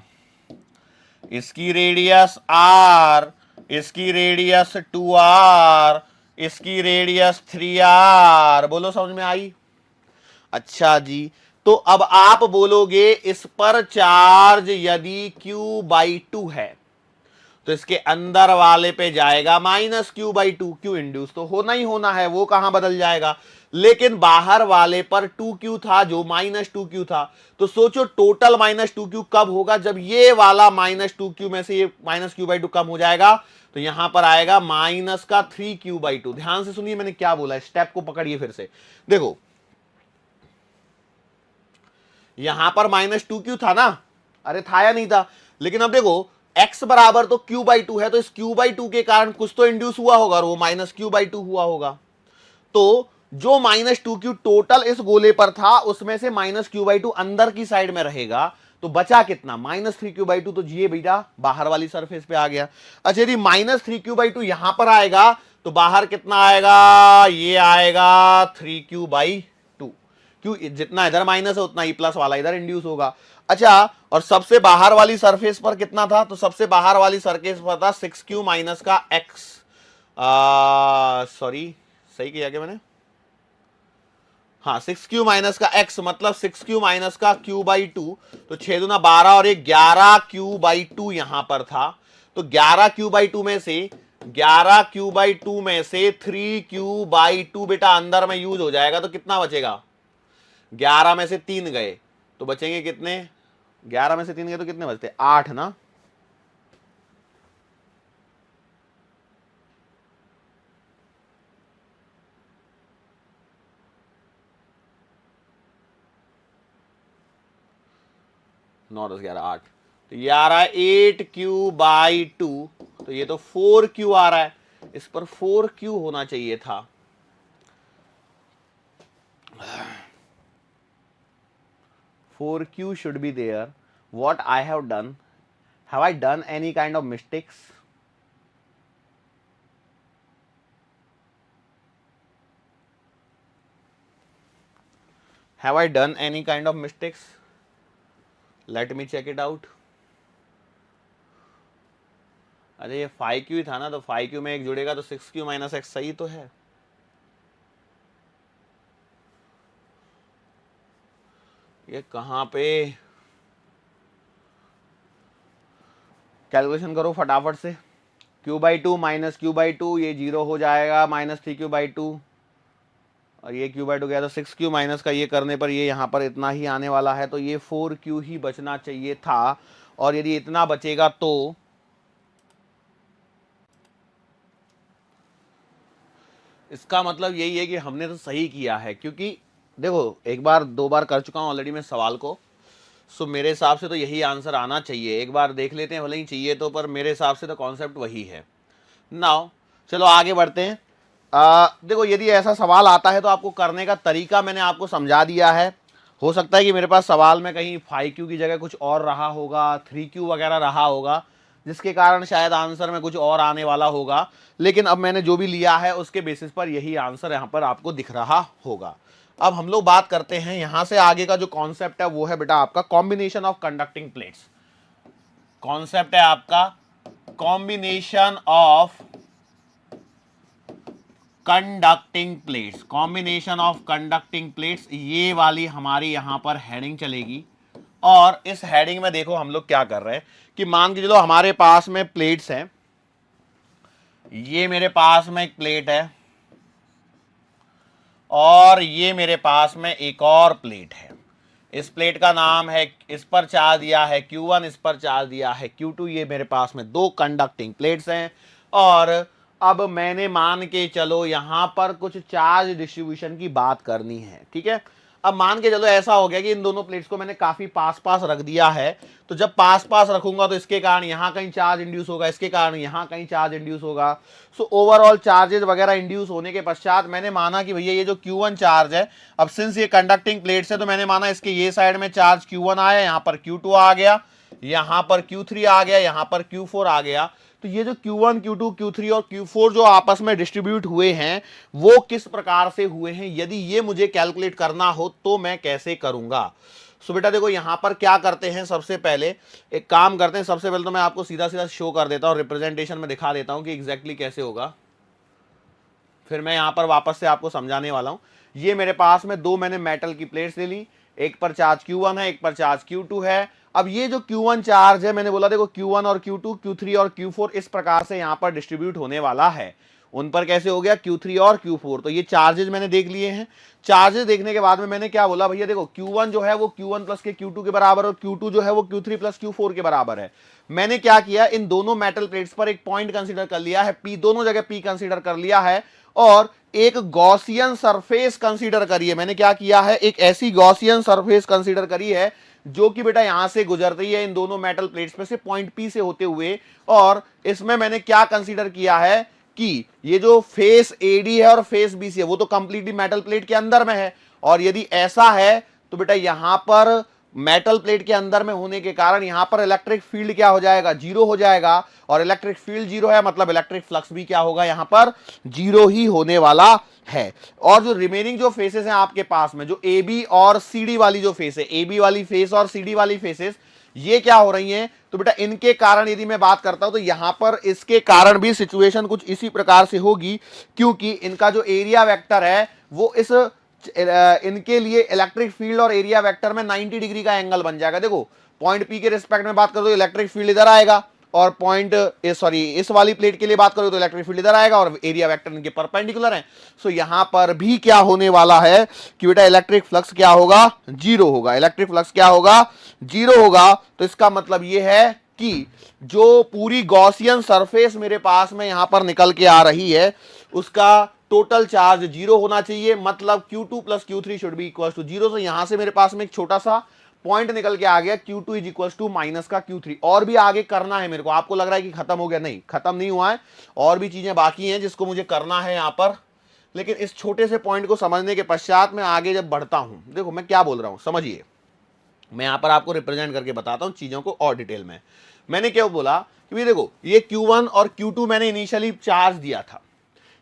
इसकी रेडियस r, इसकी रेडियस 2r, इसकी रेडियस 3r, बोलो समझ में आई? अच्छा जी, तो अब आप बोलोगे इस पर चार्ज यदि q बाई 2 है तो इसके अंदर वाले पे जाएगा minus q by 2, q induce तो होना ही होना है, वो कहां बदल जाएगा। लेकिन बाहर वाले पर 2q था जो माइनस 2q था, तो सोचो टोटल माइनस 2q कब होगा, जब ये वाला माइनस 2q में से ये माइनस q बाई 2 कम हो जाएगा, तो यहां पर आएगा माइनस का 3q बाई 2। ध्यान से सुनिए मैंने क्या बोला, स्टेप को पकड़िए फिर से। देखो यहां पर माइनस 2q था ना, अरे था या नहीं था, लेकिन अब देखो x बराबर तो q बाई 2 है, तो इस q बाई 2 के कारण कुछ तो इंड्यूस हुआ होगा और वो माइनस q बाई 2 हुआ होगा। तो जो माइनस 2q टोटल इस गोले पर था उसमें से माइनस q बाई 2 अंदर की साइड में रहेगा, तो बचा कितना, माइनस 3q बाई 2, तो ये बेटा बाहर वाली सरफेस पे आ गया। अच्छा यदि माइनस 3q बाई 2 यहां पर आएगा तो बाहर कितना आएगा, ये आएगा 3q बाई 2, क्यों, जितना इधर माइनस है उतना ही प्लस वाला इधर इंड्यूस होगा। अच्छा, और सबसे बाहर वाली सरफेस पर कितना था, तो सबसे बाहर वाली सरफेस पर था 6q माइनस का x, सॉरी सही किया क्या मैंने, हाँ 6q माइनस का x, मतलब 6q माइनस का q बाई 2, तो 6 दूना 12 और 11q बाई 2 यहां पर था। तो 11q बाई 2 में से 11q बाई 2 में से 3q बाई 2 बेटा अंदर में यूज हो जाएगा, तो कितना बचेगा, 11 में से 3 गए तो बचेंगे कितने, 11 में से 3 गए तो कितने बचते, 8 ना। नौ 10 11 8, तो ये आ रहा है 8q बाई 2, तो ये तो 4q आ रहा है, इस पर 4q होना चाहिए था। 4q should be there. What I have done, have I done any kind of mistakes? Have I done any kind of mistakes? Let me check it out. अरे ये 5q ही था ना, तो 5q में एक जुड़ेगा तो 6q माइनस एक्स सही तो है। ये कहां पे, कैलकुलेशन करो फटाफट से, q by 2 minus q by 2, ये 0 हो जाएगा, माइनस 3q बाई 2, और ये Q/2 गया तो 6Q माइनस का ये करने पर ये यहाँ पर इतना ही आने वाला है, तो ये 4Q ही बचना चाहिए था। और यदि इतना बचेगा तो इसका मतलब यही है कि हमने तो सही किया है, क्योंकि देखो एक बार दो बार कर चुका हूं ऑलरेडी मैं सवाल को, सो मेरे हिसाब से तो यही आंसर आना चाहिए। एक बार देख लेते हैं, भले ही चाहिए तो, पर मेरे हिसाब से तो कॉन्सेप्ट वही है। नाउ चलो आगे बढ़ते हैं। देखो यदि ऐसा सवाल आता है तो आपको करने का तरीका मैंने आपको समझा दिया है। हो सकता है कि मेरे पास सवाल में कहीं 5Q की जगह कुछ और रहा होगा, 3Q वगैरह रहा होगा, जिसके कारण शायद आंसर में कुछ और आने वाला होगा, लेकिन अब मैंने जो भी लिया है उसके बेसिस पर यही आंसर यहाँ पर आपको दिख रहा होगा। अब हम लोग बात करते हैं यहां से आगे का जो कॉन्सेप्ट है वो है बेटा आपका combination of conducting plates. Concept है आपका combination of conducting plates. Combination of conducting plates, ये वाली हमारी यहां पर हेडिंग चलेगी। और इस हेडिंग में देखो हम लोग क्या कर रहे हैं कि मान के चलो हमारे पास में प्लेट्स हैं, ये मेरे पास में एक प्लेट है और ये मेरे पास में एक और प्लेट है। इस प्लेट का नाम है, इस पर चार्ज दिया है Q1, इस पर चार्ज दिया है Q2। ये मेरे पास में दो कंडक्टिंग प्लेट्स हैं और अब मैंने मान के चलो यहां पर कुछ चार्ज डिस्ट्रीब्यूशन की बात करनी है, ठीक है। अब मान के चलो ऐसा हो गया कि इन दोनों प्लेट्स को मैंने काफी पास पास रख दिया है, तो जब पास पास रखूंगा तो इसके कारण यहां कहीं चार्ज इंड्यूस होगा, इसके कारण यहां कहीं चार्ज इंड्यूस होगा। सो ओवरऑल चार्जेस वगैरह इंड्यूस होने के पश्चात मैंने माना कि भैया ये जो Q1 चार्ज है, अब सिंस ये कंडक्टिंग प्लेट्स है तो मैंने माना इसके ये साइड में चार्ज Q1 आया, यहां पर Q2 आ गया, यहां पर Q3 आ गया, यहां पर Q4 आ गया। तो ये जो Q1, Q2, Q3 और Q4 जो आपस में डिस्ट्रीब्यूट हुए हैं वो किस प्रकार से हुए हैं, यदि ये मुझे कैलकुलेट करना हो तो मैं कैसे करूंगा। सो बेटा देखो यहां पर क्या करते हैं, सबसे पहले एक काम करते हैं, सबसे पहले तो मैं आपको सीधा सीधा शो कर देता हूं, रिप्रेजेंटेशन में दिखा देता हूं कि एग्जैक्टली कैसे होगा, फिर मैं यहां पर वापस से आपको समझाने वाला हूं। ये मेरे पास में दो मैंने मेटल की प्लेट्स ले ली, एक पर चार्ज Q1 है, एक पर चार्ज Q2 है। अब ये जो Q1 चार्ज है, मैंने बोला देखो Q1 और Q2, Q3 और Q4 इस प्रकार से यहां पर डिस्ट्रीब्यूट होने वाला है। उन पर कैसे हो गया Q3 और Q4, तो ये चार्जेस मैंने देख लिए हैं। चार्जेस देखने के बाद में मैंने क्या बोला, भैया देखो Q1 जो है वो Q1 प्लस के Q2 के बराबर और Q2 जो है वो Q3 प्लस Q4 के बराबर है। मैंने क्या किया, इन दोनों मेटल प्लेट्स पर एक पॉइंट कंसीडर कर लिया है P, दोनों जगह P कंसीडर कर लिया है, और एक गॉसियन सरफेस कंसीडर करिए। मैंने क्या किया है, एक ऐसी गॉसियन सरफेस कंसीडर करी है जो कि बेटा यहां से गुजरती है इन दोनों मेटल प्लेट्स में से पॉइंट P से होते हुए। और इसमें मैंने क्या कंसीडर किया है कि ये जो फेस AD है और फेस BC है वो तो कंप्लीटली मेटल प्लेट के अंदर में है, और यदि ऐसा है तो बेटा यहां पर मेटल प्लेट के अंदर में होने के कारण यहां पर इलेक्ट्रिक फील्ड क्या हो जाएगा, जीरो हो जाएगा। और इलेक्ट्रिक फील्ड जीरो है मतलब इलेक्ट्रिक फ्लक्स भी क्या होगा, यहां पर जीरो ही होने वाला है। और जो रिमेनिंग जो फेसेस हैं आपके पास में, जो AB और CD वाली जो फेस है, AB वाली फेस और CD वाली फेसेस, ये क्या हो रही हैं, तो बेटा इनके कारण यदि मैं बात करता हूं तो यहां पर इसके कारण भी सिचुएशन कुछ इसी प्रकार से होगी, क्योंकि इनका जो एरिया वेक्टर है वो इस इनके लिए इलेक्ट्रिक फील्ड और एरिया वेक्टर में 90 डिग्री का एंगल बन जाएगा। देखो पॉइंट P के रिस्पेक्ट में बात करो तो इलेक्ट्रिक फील्ड इधर आएगा, और पॉइंट इस वाली प्लेट के लिए बात करो तो इलेक्ट्रिक फील्ड इधर आएगा, और एरिया वेक्टर इनके परपेंडिकुलर है। सो यहां पर भी क्या होने वाला है कि बेटा इलेक्ट्रिक फ्लक्स क्या होगा, जीरो होगा। इलेक्ट्रिक फ्लक्स क्या होगा, जीरो होगा। तो इसका मतलब यह है कि जो पूरी गॉसियन सरफेस मेरे पास में यहां पर निकल के आ रही है उसका टोटल चार्ज जीरो होना चाहिए, मतलब Q2 plus Q3 should be equal to zero. तो यहां से मेरे पास में एक छोटा सा पॉइंट निकल के आ गया, Q2 is equal to minus का Q3। और भी आगे करना है मेरे को, आपको लग रहा है कि खत्म हो गया, नहीं खत्म नहीं हुआ है, और भी चीजें बाकी हैं जिसको मुझे करना है यहां पर। लेकिन इस छोटे से पॉइंट को समझने के पश्चात मैं आगे जब बढ़ता हूं, देखो मैं क्या बोल रहा हूं समझिए, मैं यहां पर आपको रिप्रेजेंट करके बताता हूं चीजों को और डिटेल में। मैंने क्या बोला कि देखो ये Q1 और Q2 मैंने इनिशियली चार्ज दिया था,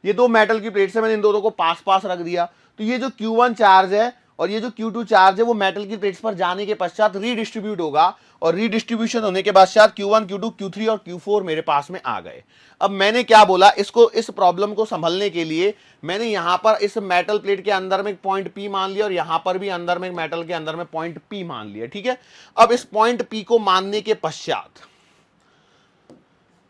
ये दो मेटल की प्लेट्स है, मैंने इन दोनों को पास पास रख दिया। तो ये जो Q1 चार्ज है और ये जो Q2 चार्ज है वो मेटल की प्लेट्स पर जाने के पश्चात रीडिस्ट्रीब्यूट होगा, और रीडिस्ट्रीब्यूशन होने के पश्चात Q1, Q2, Q3 और Q4 मेरे पास में आ गए। अब मैंने क्या बोला, इसको इस प्रॉब्लम को संभलने के लिए मैंने यहां पर इस मेटल प्लेट के अंदर में एक पॉइंट P मान लिया, और यहां पर भी अंदर में मेटल के अंदर में पॉइंट P मान लिया, ठीक है। अब इस पॉइंट P को मानने के पश्चात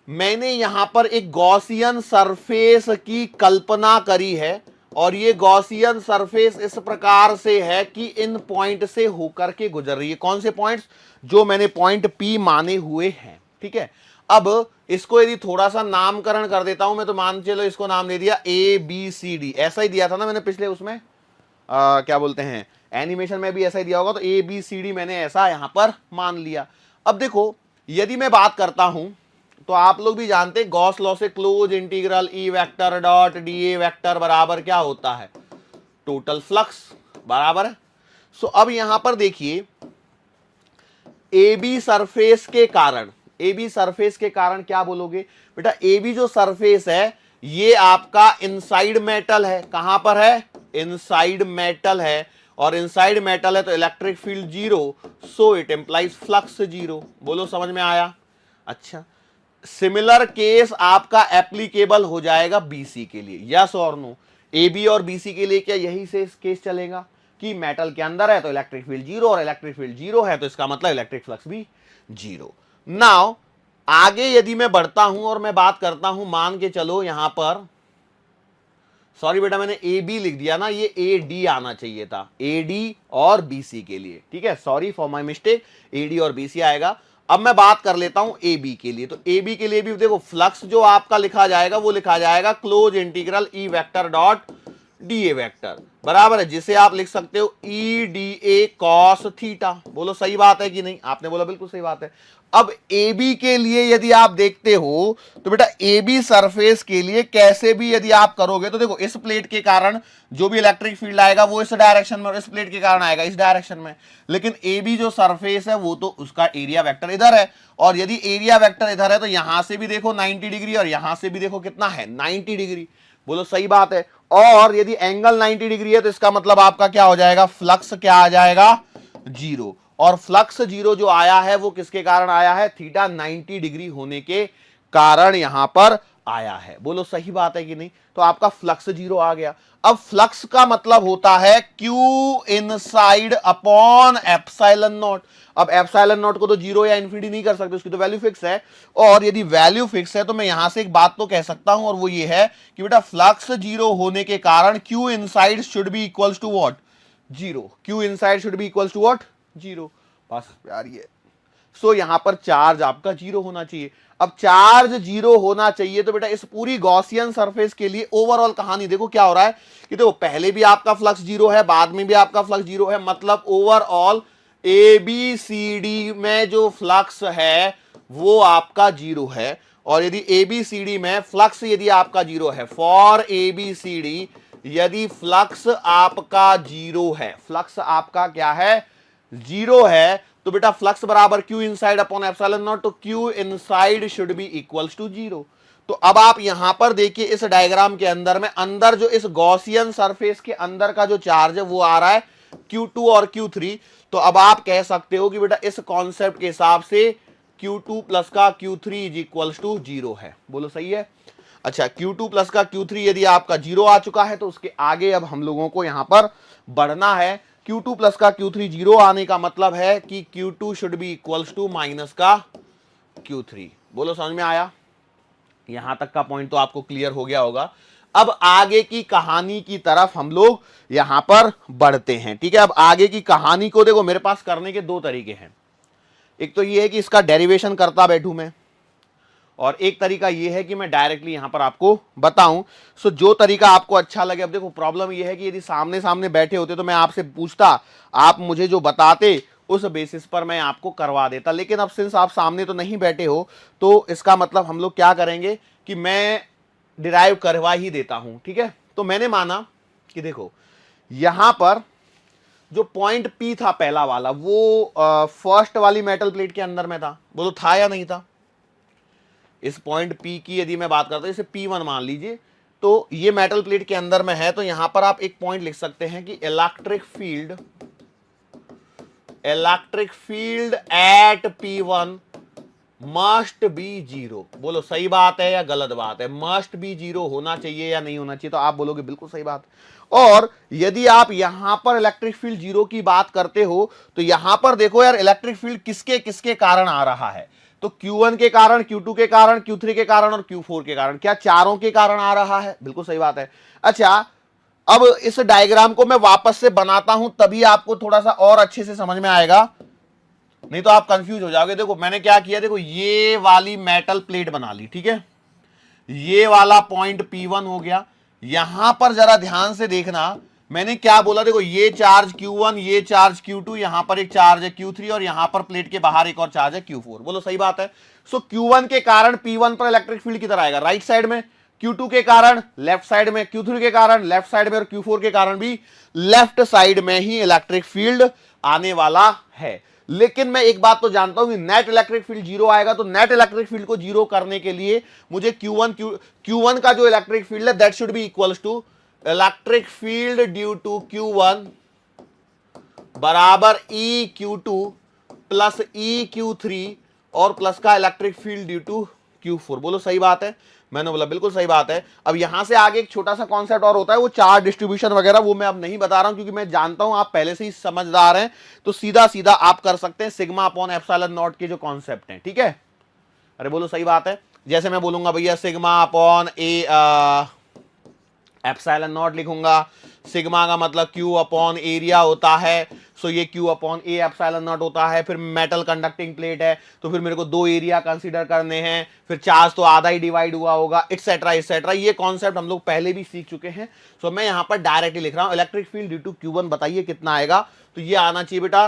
मैंने यहां पर एक गॉसियन सरफेस की कल्पना करी है, और ये गॉसियन सरफेस इस प्रकार से है कि इन पॉइंट से होकर के गुजर रही है। कौन से पॉइंट्स? जो मैंने पॉइंट P माने हुए हैं, ठीक है। अब इसको यदि थोड़ा सा नामकरण कर देता हूं मैं, तो मान चलो इसको नाम दे दिया ABCD, ऐसा ही दिया था ना मैंने पिछले उसमें, क्या बोलते हैं, एनिमेशन में भी ऐसा ही दिया होगा, तो ABCD मैंने ऐसा यहां पर मान लिया। अब देखो, यदि मैं बात करता हूं, तो आप लोग भी जानते हैं गॉस लॉ से close integral E vector dot DA vector बराबर क्या होता है? टोटल फ्लक्स, बराबर है। सो अब यहां पर देखिए, AB सरफेस के कारण, AB सरफेस के कारण क्या बोलोगे बेटा? AB जो सरफेस है ये आपका इनसाइड मेटल है। कहां पर है? इनसाइड मेटल है, और इनसाइड मेटल है तो electric field zero, so it implies flux zero. बोलो समझ में आया? अच्छा, सिमिलर केस आपका एप्लीकेबल हो जाएगा BC के लिए, यस और नो? AB और BC के लिए क्या यही से केस चलेगा कि मेटल के अंदर है तो इलेक्ट्रिक फील्ड जीरो, और इलेक्ट्रिक फील्ड जीरो है तो इसका मतलब इलेक्ट्रिक फ्लक्स भी जीरो। नाउ आगे यदि मैं बढ़ता हूं और मैं बात करता हूं, मान के चलो यहां पर, सॉरी बेटा मैंने AB लिख दिया ना, ये AD आना चाहिए था, AD और BC के लिए, ठीक है, sorry for my mistake, AD और BC आएगा। अब मैं बात कर लेता हूं AB के लिए, तो AB के लिए भी देखो फ्लक्स जो आपका लिखा जाएगा वो लिखा जाएगा close integral E vector dot DA vector, बराबर है, जिसे आप लिख सकते हो EDA कॉस थीटा। बोलो सही बात है कि नहीं? आपने बोला बिल्कुल सही बात है। अब AB के लिए यदि आप देखते हो तो बेटा AB सरफेस के लिए कैसे भी यदि आप करोगे तो देखो, इस प्लेट के कारण जो भी इलेक्ट्रिक फील्ड आएगा वो इस डायरेक्शन में, और इस प्लेट के कारण आएगा इस डायरेक्शन में। लेकिन AB जो सरफेस है वो तो उसका एरिया वेक्टर इधर है, और यदि एरिया वेक्टर इधर है तो यहां से भी देखो 90 डिग्री, और यहां से भी देखो कितना है 90 डिग्री। बोलो सही बात है। और यदि एंगल 90 डिग्री है तो इसका मतलब आपका क्या हो जाएगा? फ्लक्स क्या आ जाएगा? जीरो। और फ्लक्स जीरो जो आया है वो किसके कारण आया है? थीटा 90 डिग्री होने के कारण यहां पर आया है। बोलो सही बात है कि नहीं? तो आपका फ्लक्स जीरो आ गया। अब फ्लक्स का मतलब होता है Q inside upon epsilon not. अब एप्सिलॉन नॉट को तो जीरो या इन्फिनिटी नहीं कर सकते, उसकी तो वैल्यू फिक्स है, और यदि वैल्यू फिक्स है तो मैं यहां से एक बात तो कह सकता हूं, और वो ये है कि बेटा फ्लक्स जीरो होने के कारण Q inside should be equals to what? Zero. Q inside should be equals to what? Zero. बस यार ये, सो यहां पर चार्ज आपका जीरो होना चाहिए। अब चार्ज जीरो होना चाहिए तो बेटा इस पूरी गॉसियन सरफेस के लिए ओवरऑल कहानी देखो क्या हो रहा है कि देखो, पहले भी आपका फ्लक्स जीरो है, बाद में भी आपका फ्लक्स जीरो है, मतलब ओवरऑल ABCD में जो फ्लक्स है वो आपका जीरो है। और यदि ABCD में फ्लक्स यदि आपका जीरो है, फॉर ABCD यदि फ्लक्स आपका जीरो है, फ्लक्स आपका क्या है? जीरो है, तो बेटा फ्लक्स बराबर Q inside upon epsilon naught, तो Q inside should be equals to zero. तो अब आप यहां पर देखिए इस डायग्राम के अंदर में, अंदर जो इस गॉसियन सरफेस के अंदर का जो चार्ज है वो आ रहा है Q2 और Q3। तो अब आप कह सकते हो कि बेटा इस कॉन्सेप्ट के हिसाब से Q2 प्लस का Q3 is equals to zero है। बोलो सही है? अच्छा, Q2 प्लस का Q3 यदि आपका जीरो आ चुका है तो उसके आगे अब हम लोगों को यहां पर बढ़ना है। Q2 प्लस का Q3 जीरो आने का मतलब है कि Q2 should be equals to minus का Q3। बोलो समझ में आया? यहां तक का पॉइंट तो आपको क्लियर हो गया होगा। अब आगे की कहानी की तरफ हम लोग यहां पर बढ़ते हैं, ठीक है। अब आगे की कहानी को देखो, मेरे पास करने के दो तरीके हैं। एक तो ये है कि इसका डेरिवेशन करता बैठूं मैं, और एक तरीका ये है कि मैं डायरेक्टली यहां पर आपको बताऊं। सो जो तरीका आपको अच्छा लगे। अब देखो प्रॉब्लम ये है कि यदि सामने सामने बैठे होते तो मैं आपसे पूछता, आप मुझे जो बताते उस बेसिस पर मैं आपको करवा देता, लेकिन अब सिंस आप सामने तो नहीं बैठे हो तो इसका मतलब हम लोग क्या करेंगे कि मैं डिराइव करवा ही देता हूं, ठीक है। तो मैंने माना कि देखो यहां पर जो पॉइंट P था पहला वाला, वो फर्स्ट वाली मेटल प्लेट के अंदर में था। बोलो था या नहीं था? इस पॉइंट P की यदि मैं बात करता हूं, इसे P1 मान लीजिए, तो ये मेटल प्लेट के अंदर में है, तो यहां पर आप एक पॉइंट लिख सकते हैं कि electric field at P1 must be zero. बोलो सही बात है या गलत बात है? मस्ट बी जीरो होना चाहिए या नहीं होना चाहिए? तो आप बोलोगे बिल्कुल सही बात। और यदि आप यहां पर इलेक्ट्रिक फील्ड जीरो की बात करते हो तो यहां पर देखो यार, इलेक्ट्रिक फील्ड किसके किसके कारण आ रहा है? तो Q1 के कारण, Q2 के कारण, Q3 के कारण और Q4 के कारण। क्या चारों के कारण आ रहा है? बिल्कुल सही बात है। अच्छा, अब इस डायग्राम को मैं वापस से बनाता हूं, तभी आपको थोड़ा सा और अच्छे से समझ में आएगा, नहीं तो आप कंफ्यूज हो जाओगे। देखो मैंने क्या किया, देखो ये वाली मेटल प्लेट बना ली, ठीक है, ये वाला पॉइंट P1 हो गया। यहां पर जरा ध्यान से देखना, मैंने क्या बोला, देखो ये चार्ज Q1, ये चार्ज Q2, यहां पर एक चार्ज है Q3 और यहां पर प्लेट के बाहर एक और चार्ज है Q4। बोलो सही बात है। सो Q1 के कारण P1 पर इलेक्ट्रिक फील्ड किधर आएगा, राइट साइड में, Q2 के कारण लेफ्ट साइड में, Q3 के कारण लेफ्ट साइड में और Q4 के कारण भी लेफ्ट साइड में ही इलेक्ट्रिक फील्ड आने वाला है। लेकिन मैं एक बात तो जानता हूं कि नेट इलेक्ट्रिक फील्ड जीरो आएगा, तो नेट इलेक्ट्रिक फील्ड को जीरो करने के लिए मुझे Q1 का जो इलेक्ट्रिक फील्ड है that should be equals to electric field due to Q1 बराबर EQ2 प्लस EQ3 और प्लस का electric field due to Q4। बोलो सही बात है, मैंने बोला बिल्कुल सही बात है। अब यहां से आगे एक छोटा सा कॉन्सेप्ट और होता है, वो चार्ज डिस्ट्रीब्यूशन वगैरह, वो मैं अब नहीं बता रहा हूं क्योंकि मैं जानता हूं आप पहले से ही समझदार हैं, तो सीधा सीधा आप कर सकते हैं सिग्मा अपॉन एप्सिलॉन नॉट के जो कॉन्सेप्ट हैं, ठीक है। अरे बोलो सही बात है। जैसे मैं बोलूंगा भैया सिग्मा अपॉन एप्सिलॉन नॉट लिखूंगा, सिग्मा का मतलब Q अपॉन एरिया होता है, सो ये Q upon A epsilon not होता है। फिर मेटल कंडक्टिंग प्लेट है तो फिर मेरे को दो एरिया कंसीडर करने हैं, फिर चार्ज तो आधा ही डिवाइड हुआ होगा, एक्सेट्रा एक्सेट्रा। ये कॉन्सेप्ट हम लोग पहले भी सीख चुके हैं। सो मैं यहां पर डायरेक्टली लिख रहा हूं electric field due to Q1, बताइए कितना आएगा, तो ये आना चाहिए बेटा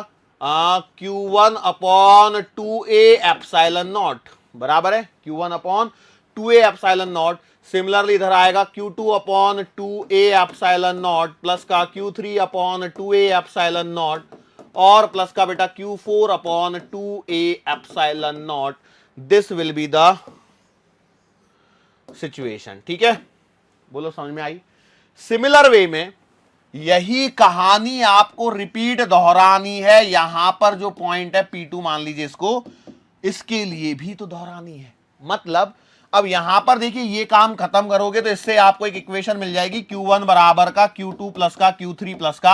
Q1 upon 2A epsilon not, बराबर है Q1 upon 2A epsilon not. Similarly इधर आएगा Q2 upon 2A epsilon not plus का Q3 upon 2A epsilon not और प्लस का बेटा Q4 upon 2A epsilon not. This will be the situation, ठीक है। बोलो समझ में आई। सिमिलर वे में यही कहानी आपको रिपीट दोहरानी है, यहां पर जो पॉइंट है P2 मान लीजिए इसको, इसके लिए भी तो दोहरानी है। मतलब अब यहां पर देखिए ये काम खत्म करोगे तो इससे आपको एक इक्वेशन मिल जाएगी Q1 बराबर का Q2 प्लस का Q3 प्लस का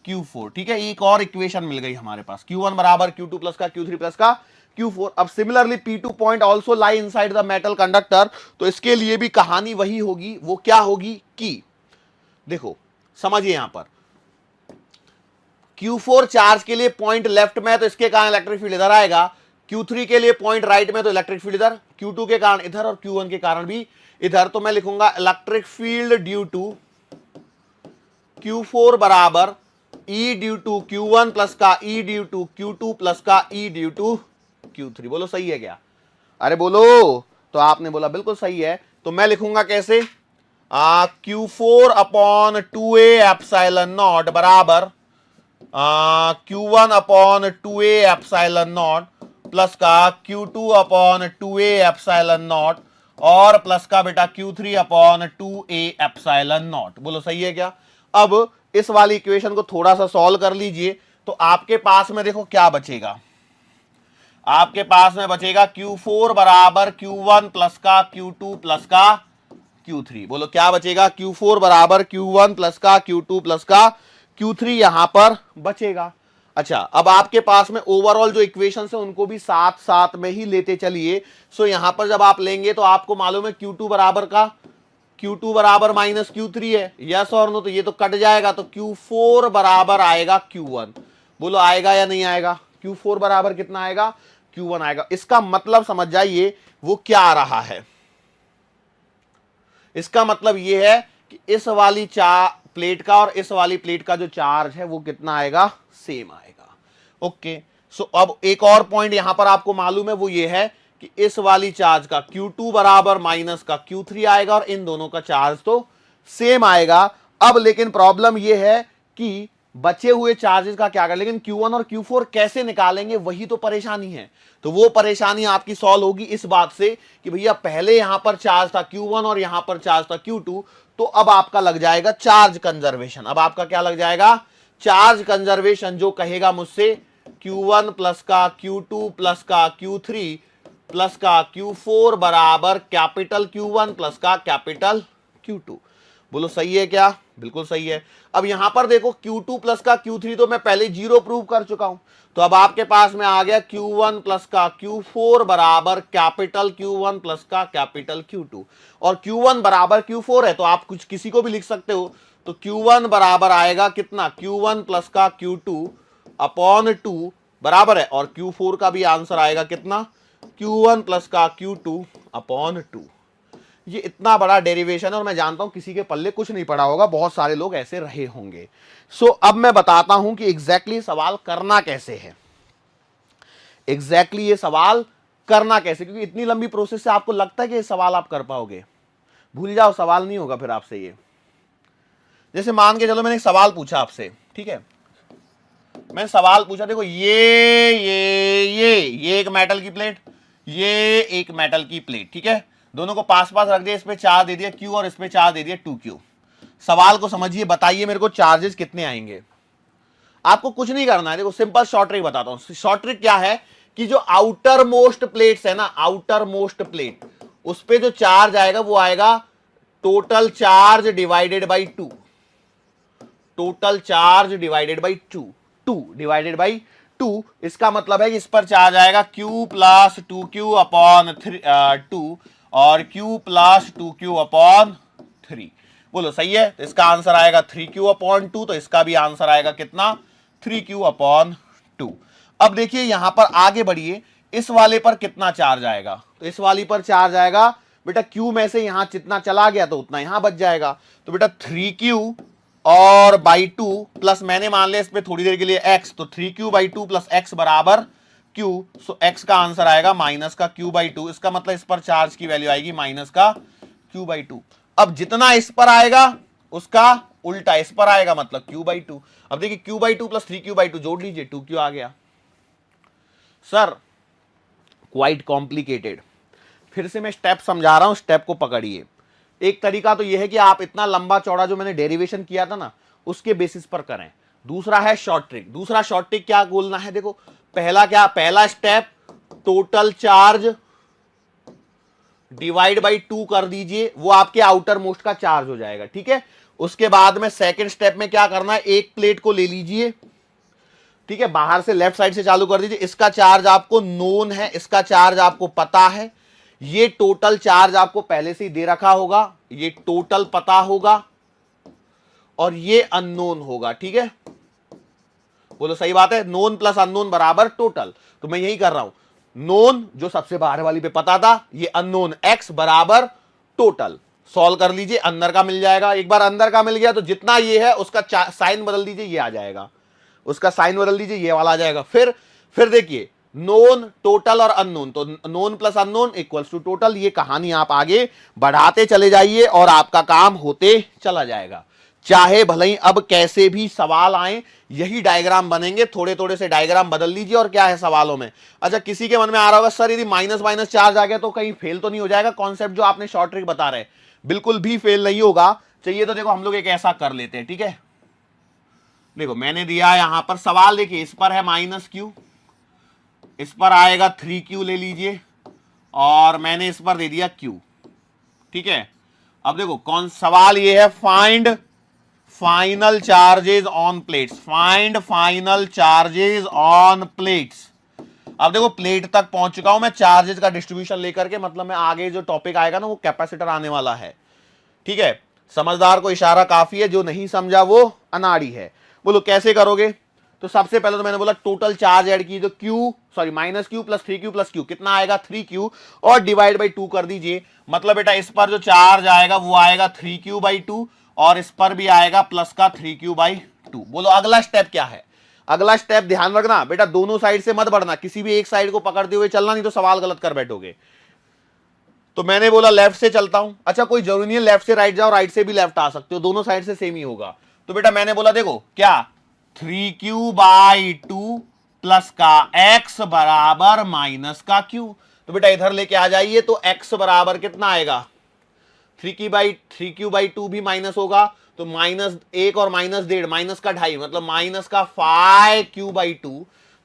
Q4, ठीक है। एक और इक्वेशन मिल गई हमारे पास, Q1 बराबर Q2 प्लस का Q3 प्लस का Q4। अब similarly P2 point also lie inside the metal conductor, तो इसके लिए भी कहानी वही होगी। वो क्या होगी कि देखो समझिए, यहां पर Q4 चार्ज के लिए पॉइंट लेफ्ट में है तो इसके कारण इलेक्ट्रिक फील्ड इधर आएगा, Q3 के लिए पॉइंट राइट में तो इलेक्ट्रिक फील्ड इधर, Q2 के कारण इधर और Q1 के कारण भी इधर। तो मैं लिखूंगा electric field due to Q4 बराबर E due to Q1 plus का E due to Q2 plus का E ड्यू टू Q3। बोलो सही है क्या, अरे बोलो। तो आपने बोला बिल्कुल सही है। तो मैं लिखूंगा कैसे, Q4 upon 2A epsilon not बराबर Q1 upon 2A epsilon not plus का Q2 upon 2A epsilon not और प्लस का बेटा Q3 upon 2A epsilon not. बोलो सही है क्या। अब इस वाली इक्वेशन को थोड़ा सा सॉल्व कर लीजिए तो आपके पास में देखो क्या बचेगा, आपके पास में बचेगा Q4 बराबर Q1 प्लस का Q2 प्लस का Q3। बोलो क्या बचेगा, Q4 बराबर Q1 प्लस का Q2 प्लस का Q3 यहां पर बचेगा। अच्छा अब आपके पास में ओवरऑल जो इक्वेशन है उनको भी साथ साथ में ही लेते चलिए। सो यहां पर जब आप लेंगे तो आपको मालूम है Q2 बराबर का Q2 बराबर माइनस Q3 है, यस और नो, तो ये तो कट जाएगा, तो Q4 बराबर आएगा Q1। बोलो आएगा या नहीं आएगा, Q4 बराबर कितना आएगा, Q1 आएगा। इसका मतलब समझ जाइए वो क्या आ रहा है, इसका मतलब ये है कि इस वाली प्लेट का और इस वाली प्लेट का जो चार्ज है वो कितना आएगा, सेम आएगा। ओके सो अब एक और पॉइंट यहां पर आपको मालूम है, वो ये है कि इस वाली चार्ज का Q2 बराबर माइनस का Q3 आएगा और इन दोनों का चार्ज तो सेम आएगा। अब लेकिन प्रॉब्लम ये है कि बचे हुए चार्जेस का क्या करें, लेकिन Q1 और Q4 कैसे निकालेंगे, वही तो परेशानी है। तो वो परेशानी आपकी सॉल्व होगी इस बात से कि भैया पहले यहां पर चार्ज था Q1 और यहां पर चार्ज था Q2, तो अब आपका लग जाएगा चार्ज कंजर्वेशन। अब आपका क्या लग जाएगा, चार्ज कंजर्वेशन, जो कहेगा मुझसे Q1 प्लस का Q2 प्लस का Q3 प्लस का Q4 बराबर कैपिटल Q1 प्लस का कैपिटल Q2। बोलो सही है क्या? बिल्कुल सही है। अब यहां पर देखो Q2 प्लस का Q3 तो मैं पहले 0 प्रूव कर चुका हूं, तो अब आपके पास में आ गया Q1 प्लस का Q4 बराबर कैपिटल Q1 प्लस का कैपिटल Q2, और Q1 बराबर Q4 है तो आप कुछ किसी को भी लिख सकते हो। तो Q1 बराबर आएगा कितना? Q1 प्लस का Q2 अपॉन 2 बराबर है, और Q4 का भी आंसर आएगा कितना? Q1 प्लस का Q2 अपॉन 2। ये इतना बड़ा डेरिवेशन है और मैं जानता हूं किसी के पल्ले कुछ नहीं पड़ा होगा, बहुत सारे लोग ऐसे रहे होंगे। सो अब मैं बताता हूं कि एग्जैक्टली सवाल करना कैसे है। एग्जैक्टली ये सवाल करना कैसे, क्योंकि इतनी लंबी प्रोसेस से आपको लगता है कि ये सवाल आप कर पाओगे? भूल जाओ, सवाल नहीं होगा फिर आपसे ये। जैसे मान के चलो मैंने एक सवाल पूछा आपसे, ठीक है, मैंने सवाल पूछा, देखो ये एक मेटल की प्लेट, ये एक मेटल की प्लेट, ठीक है, दोनों को पास पास रख दिया, इस पे चार्ज दे दिया Q और इस पे चार्ज दे दिया 2Q। सवाल को समझिए, बताइए मेरे को चार्जेस कितने आएंगे। आपको कुछ नहीं करना है, देखो सिंपल शॉर्ट ट्रिक बताता हूं। शॉर्ट ट्रिक क्या है कि जो आउटर मोस्ट प्लेट्स है ना, आउटर मोस्ट प्लेट, उस पे जो चार्ज आएगा वो आएगा total charge divided by 2, total charge divided by 2 divided by 2। इसका मतलब है कि इस पर चार्ज आएगा Q प्लस 2Q अपॉन 2 और Q प्लस 2Q अपॉन 3। बोलो सही है? तो इसका आंसर आएगा 3Q अपॉन 2, तो इसका भी आंसर आएगा कितना? 3Q upon 2। अब देखिए यहां पर आगे बढ़िए, इस वाले पर कितना चार्ज आएगा? तो इस वाली पर चार्ज आएगा बेटा Q में से यहां जितना चला गया तो उतना यहां बच जाएगा, तो बेटा 3Q और बाई 2 प्लस मैंने मान लिया इस पे थोड़ी देर के लिए x, तो 3Q बाई 2 प्लस x बराबर Q। सो x का आंसर आएगा माइनस का Q बाई 2। इसका मतलब इस पर चार्ज की वैल्यू आएगी माइनस का Q बाई 2। अब जितना इस पर आएगा उसका उल्टा इस पर आएगा, मतलब Q बाई 2। अब देखिए Q by 2 plus 3Q by 2 जोड़ लीजिए, 2Q आ गया। सर क्वाइट कॉम्प्लिकेटेड, फिर से मैं स्टेप समझा रहा हूं, स्टेप को पकड़िए। एक तरीका तो यह है कि आप इतना लंबा चौड़ा जो मैंने डेरिवेशन किया था ना उसके बेसिस पर करें। दूसरा है शॉर्ट ट्रिक। दूसरा शॉर्ट ट्रिक क्या बोलना है, देखो पहला क्या, पहला step total charge divide by 2 कर दीजिए, वो आपके आउटर मोस्ट का चार्ज हो जाएगा, ठीक है। उसके बाद में सेकंड स्टेप में क्या करना है, एक प्लेट को ले लीजिए, ठीक है, बाहर से लेफ्ट साइड से चालू कर दीजिए। इसका चार्ज आपको नोन है, इसका चार्ज आपको पता है, ये टोटल चार्ज आपको पहले से ही दे रखा होगा, ये टोटल पता होगा और ये अननोन होगा, ठीक है। बोलो सही बात है, नोन प्लस अननोन बराबर टोटल। तो मैं यही कर रहा हूं, नोन जो सबसे बाहर वाली पे पता था, ये अननोन x बराबर टोटल। सॉल्व कर लीजिए, अंदर का मिल जाएगा। एक बार अंदर का मिल गया तो जितना ये है उसका साइन बदल दीजिए, ये आ जाएगा, उसका साइन बदल दीजिए, ये वाला आ जाएगा। फिर देखिए नोन टोटल और अननोन, तो known plus unknown equals to total. ये कहानी आप आगे बढ़ाते चले जाइए और आपका काम होते चला जाएगा। चाहे भले ही अब कैसे भी सवाल आए यही डायग्राम बनेंगे, थोड़े थोड़े से डायग्राम बदल लीजिए और क्या है सवालों में। अच्छा किसी के मन में आ रहा होगा सर यदि माइनस माइनस चार्ज आ गया तो कहीं फेल तो नहीं हो जाएगा कॉन्सेप्ट जो आपने शॉर्ट ट्रिक बता रहे? बिल्कुल भी फेल नहीं होगा। चाहिए तो देखो हम लोग एक ऐसा कर लेते हैं, ठीक है। देखो मैंने दिया यहां पर सवाल, देखिए इस पर है माइनस Q, इस पर आएगा 3Q ले लीजिए और मैंने इस पर दे दिया Q, ठीक है। अब देखो कौन सवाल ये है, find final charges on plates, find final charges on plates. अब देखो प्लेट तक पहुंच चुका हूं मैं चार्जेस का डिस्ट्रीब्यूशन लेकर के, मतलब मैं आगे जो टॉपिक आएगा ना वो कैपेसिटर आने वाला है, ठीक है। समझदार को इशारा काफी है, जो नहीं समझा वो अनाड़ी है। बोलो कैसे करोगे? तो सबसे पहले तो मैंने बोला टोटल चार्ज ऐड कीजिए, तो Q minus Q plus 3Q plus Q कितना आएगा 3Q और डिवाइड बाई 2 कर दीजिए। मतलब बेटा इस पर जो चार्ज आएगा वो आएगा 3Q बाई 2 और इस पर भी आएगा प्लस का 3Q बाई 2। बोलो अगला स्टेप क्या है? अगला स्टेप ध्यान रखना बेटा, दोनों साइड से मत बढ़ना, किसी भी एक साइड को पकड़ते हुए चलना, नहीं तो सवाल गलत कर बैठोगे। तो मैंने बोला लेफ्ट से चलता हूं, अच्छा कोई जरूरी नहीं है लेफ्ट से राइट जाओ, राइट से भी लेफ्ट आ सकते हो, दोनों साइड से सेम ही होगा। तो बेटा मैंने बोला देखो क्या 3Q बाई 2 प्लस का x बराबर माइनस का Q। तो बेटा इधर लेके आ जाइए, तो x बराबर कितना आएगा 3Q बाई 2 भी माइनस होगा, तो माइनस 1 और माइनस 1.5 माइनस का 2.5 मतलब माइनस का 5Q बाई 2।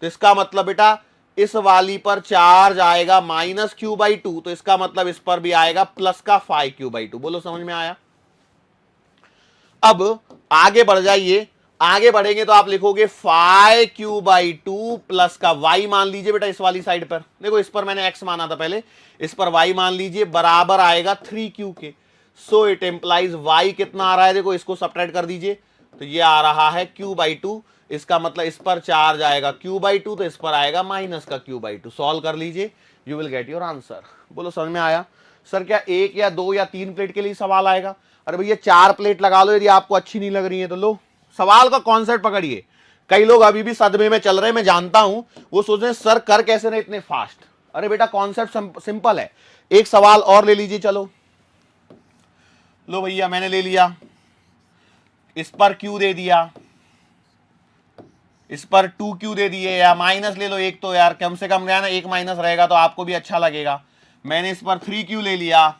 तो इसका मतलब बेटा इस वाली पर चार्ज आएगा माइनस Q बाई 2, तो इसका मतलब इस पर भी आएगा प्लस का 5Q बाई 2। बोलो समझ में आया? अब आगे बढ़ जाइए, आगे बढ़ेंगे तो आप लिखोगे 5q/2 प्लस का y मान लीजिए बेटा इस वाली साइड पर, देखो इस पर मैंने x माना था पहले, इस पर y मान लीजिए, बराबर आएगा 3q के। सो इट एम्प्लाइज y कितना आ रहा है, देखो इसको सब्ट्रैक्ट कर दीजिए तो ये आ रहा है q/2, इसका मतलब इस पर चार्ज आएगा q/2 तो इस पर आएगा माइनस का q/2। सॉल्व कर लीजिए, you will get your answer. बोलो समझ में आया? सर क्या 1 या 2 या 3 प्लेट के लिए सवाल आएगा? अरे भैया 4 प्लेट लगा लो, यदि आपको अच्छी नहीं लग रही है तो लो। सवाल का कॉन्सेप्ट पकड़िए। कई लोग अभी भी सदमे में चल रहे हैं, मैं जानता हूं, वो सोच रहे हैं सर कर कैसे रहे इतने फास्ट। अरे बेटा कॉन्सेप्ट सिंपल है। एक सवाल और ले लीजिए, चलो लो भैया मैंने ले लिया, इस पर q दे दिया, इस पर 2q दे दिए, या माइनस ले लो एक, तो यार कम से कम ना एक माइनस रहेगा तो आपको भी अच्छा लगेगा। मैंने इस पर 3q ले लिया,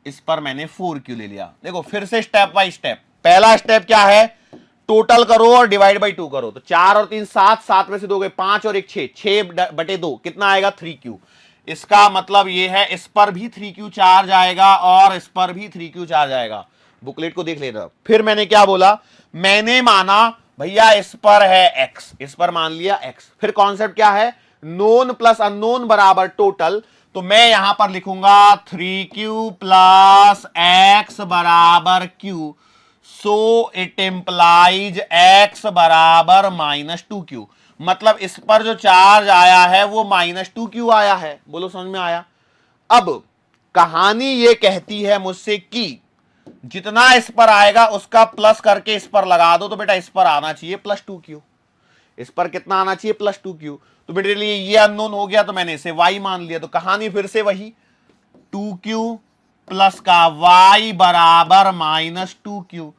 इस पर मैंने 4q ले लिया। देखो फिर से स्टेप बाय स्टेप। पहला स्टेप क्या है, टोटल करो और डिवाइड बाय 2 करो। तो 4 और 3 7, 7 में से 2 गए 5 और 1 6, 6/2 कितना आएगा 3q। इसका मतलब ये है इस पर भी 3q चार्ज आएगा और इस पर भी 3q चार्ज आएगा। बुकलेट को देख लेना। फिर मैंने क्या बोला, मैंने माना भैया इस पर है x, इस पर मान लिया x। फिर कॉन्सेप्ट क्या है, नोन प्लस अननोन बराबर टोटल। तो मैं यहां पर लिखूंगा 3q प्लस x बराबर q। So it implies x बराबर -2q। मतलब इस पर जो चार्ज आया है वो -2q आया है। बोलो समझ में आया? अब कहानी ये कहती है मुझसे कि जितना इस पर आएगा उसका प्लस करके इस पर लगा दो, तो बेटा इस पर आना चाहिए +2q। इस पर कितना आना चाहिए +2q। तो मेरे लिए ये अननोन हो गया तो मैंने इसे y मान लिया। तो कहानी फिर से वही, 2q प्लस का y बराबर -2q।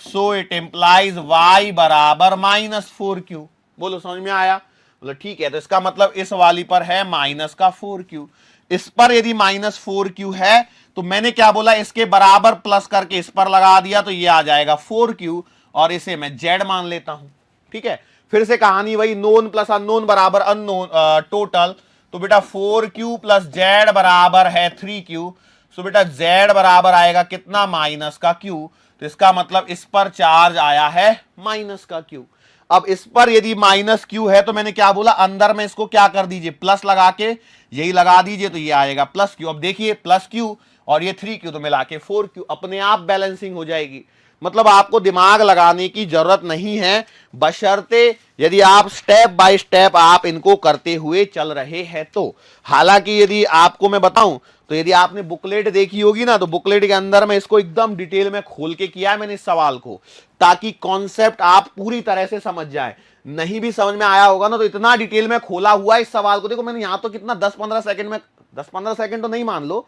So it implies y बराबर -4q। बोलो समझ में आया? बोलो ठीक है। तो इसका मतलब इस वाली पर है -4q, इस पर यदि -4q है तो मैंने क्या बोला, इसके बराबर प्लस करके इस पर लगा दिया तो ये आ जाएगा 4q और इसे मैं z मान लेता हूं। ठीक है, फिर से कहानी वही, नोन प्लस अननोन बराबर अननोन टोटल। तो बेटा 4q प्लस z बराबर है 3q। सो बेटा z बराबर आएगा कितना, माइनस का q। तो इसका मतलब इस पर चार्ज आया है माइनस का q। अब इस पर यदि -q है तो मैंने क्या बोला, अंदर में इसको क्या कर दीजिए, प्लस लगा के यही लगा दीजिए तो ये आएगा +q। अब देखिए +q और ये 3q तो मिला के 4q, अपने आप बैलेंसिंग हो जाएगी। मतलब आपको दिमाग लगाने की जरूरत नहीं है, बशर्ते यदि आप स्टेप बाय स्टेप आप इनको करते हुए चल रहे हैं तो। हालांकि यदि आपको मैं बताऊं तो यदि आपने बुकलेट देखी होगी ना, तो बुकलेट के अंदर में इसको एकदम डिटेल में खोल के किया है मैंने इस सवाल को, ताकि कॉन्सेप्ट आप पूरी तरह से समझ जाए। नहीं भी समझ में आया होगा ना तो इतना डिटेल में खोला हुआ है इस सवाल को। देखो मैंने यहां तो कितना 10-15 सेकंड में, 10-15 सेकंड तो नहीं मान लो,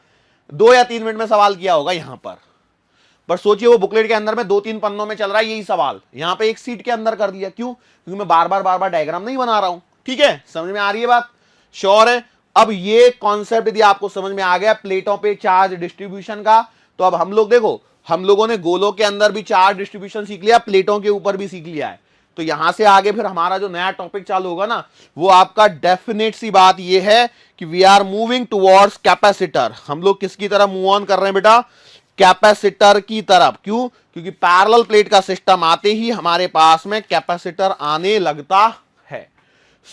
2 या 3 मिनट में सवाल किया होगा यहां पर सोचिए वो बुकलेट के अंदर में 2-3 पन्नों में चल रहा है यही सवाल, यहां पे एक सीट के अंदर कर दिया। क्यों? क्योंकि मैं बार बार डायग्राम नहीं बना रहा हूं। ठीक है, समझ में आ रही है बात? श्योर है? अब ये कॉन्सेप्ट यदि आपको समझ में आ गया प्लेटों पे चार्ज डिस्ट्रीब्यूशन का, तो अब हम लोग देखो, हम लोगों ने गोलों के अंदर भी चार्ज डिस्ट्रीब्यूशन सीख लिया, प्लेटों के ऊपर भी सीख लिया है। तो यहां से आगे फिर हमारा जो नया टॉपिक चालू होगा ना, वो आपका डेफिनेट सी बात ये है कि we are moving towards capacitor. हम लोग किसकी तरफ मूव ऑन कर रहे हैं बेटा? कैपेसिटर की तरफ। क्यों? क्योंकि पैरेलल प्लेट का सिस्टम आते ही हमारे पास में कैपेसिटर आने लगता है।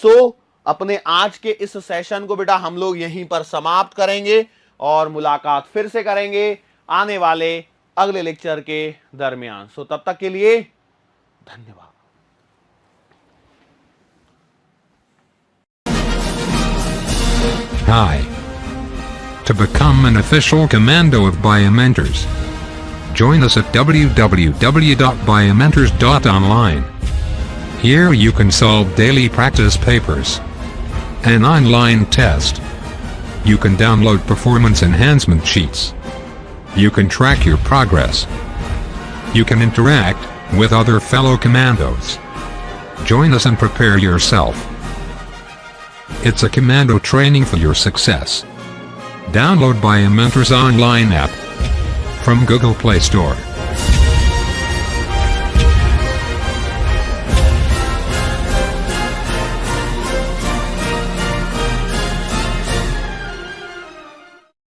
सो अपने आज के इस सेशन को बेटा हम लोग यहीं पर समाप्त करेंगे और मुलाकात फिर से करेंगे आने वाले अगले लेक्चर के दरमियान। सो तब तक के लिए धन्यवाद। Hi. To become an official commando of Biomentors, join us at www.biomentors.online. Here you can solve daily practice papers, an online test. You can download performance enhancement sheets. You can track your progress. You can interact with other fellow commandos. Join us and prepare yourself. It's a commando training for your success. Download Biomentors online app from Google Play Store.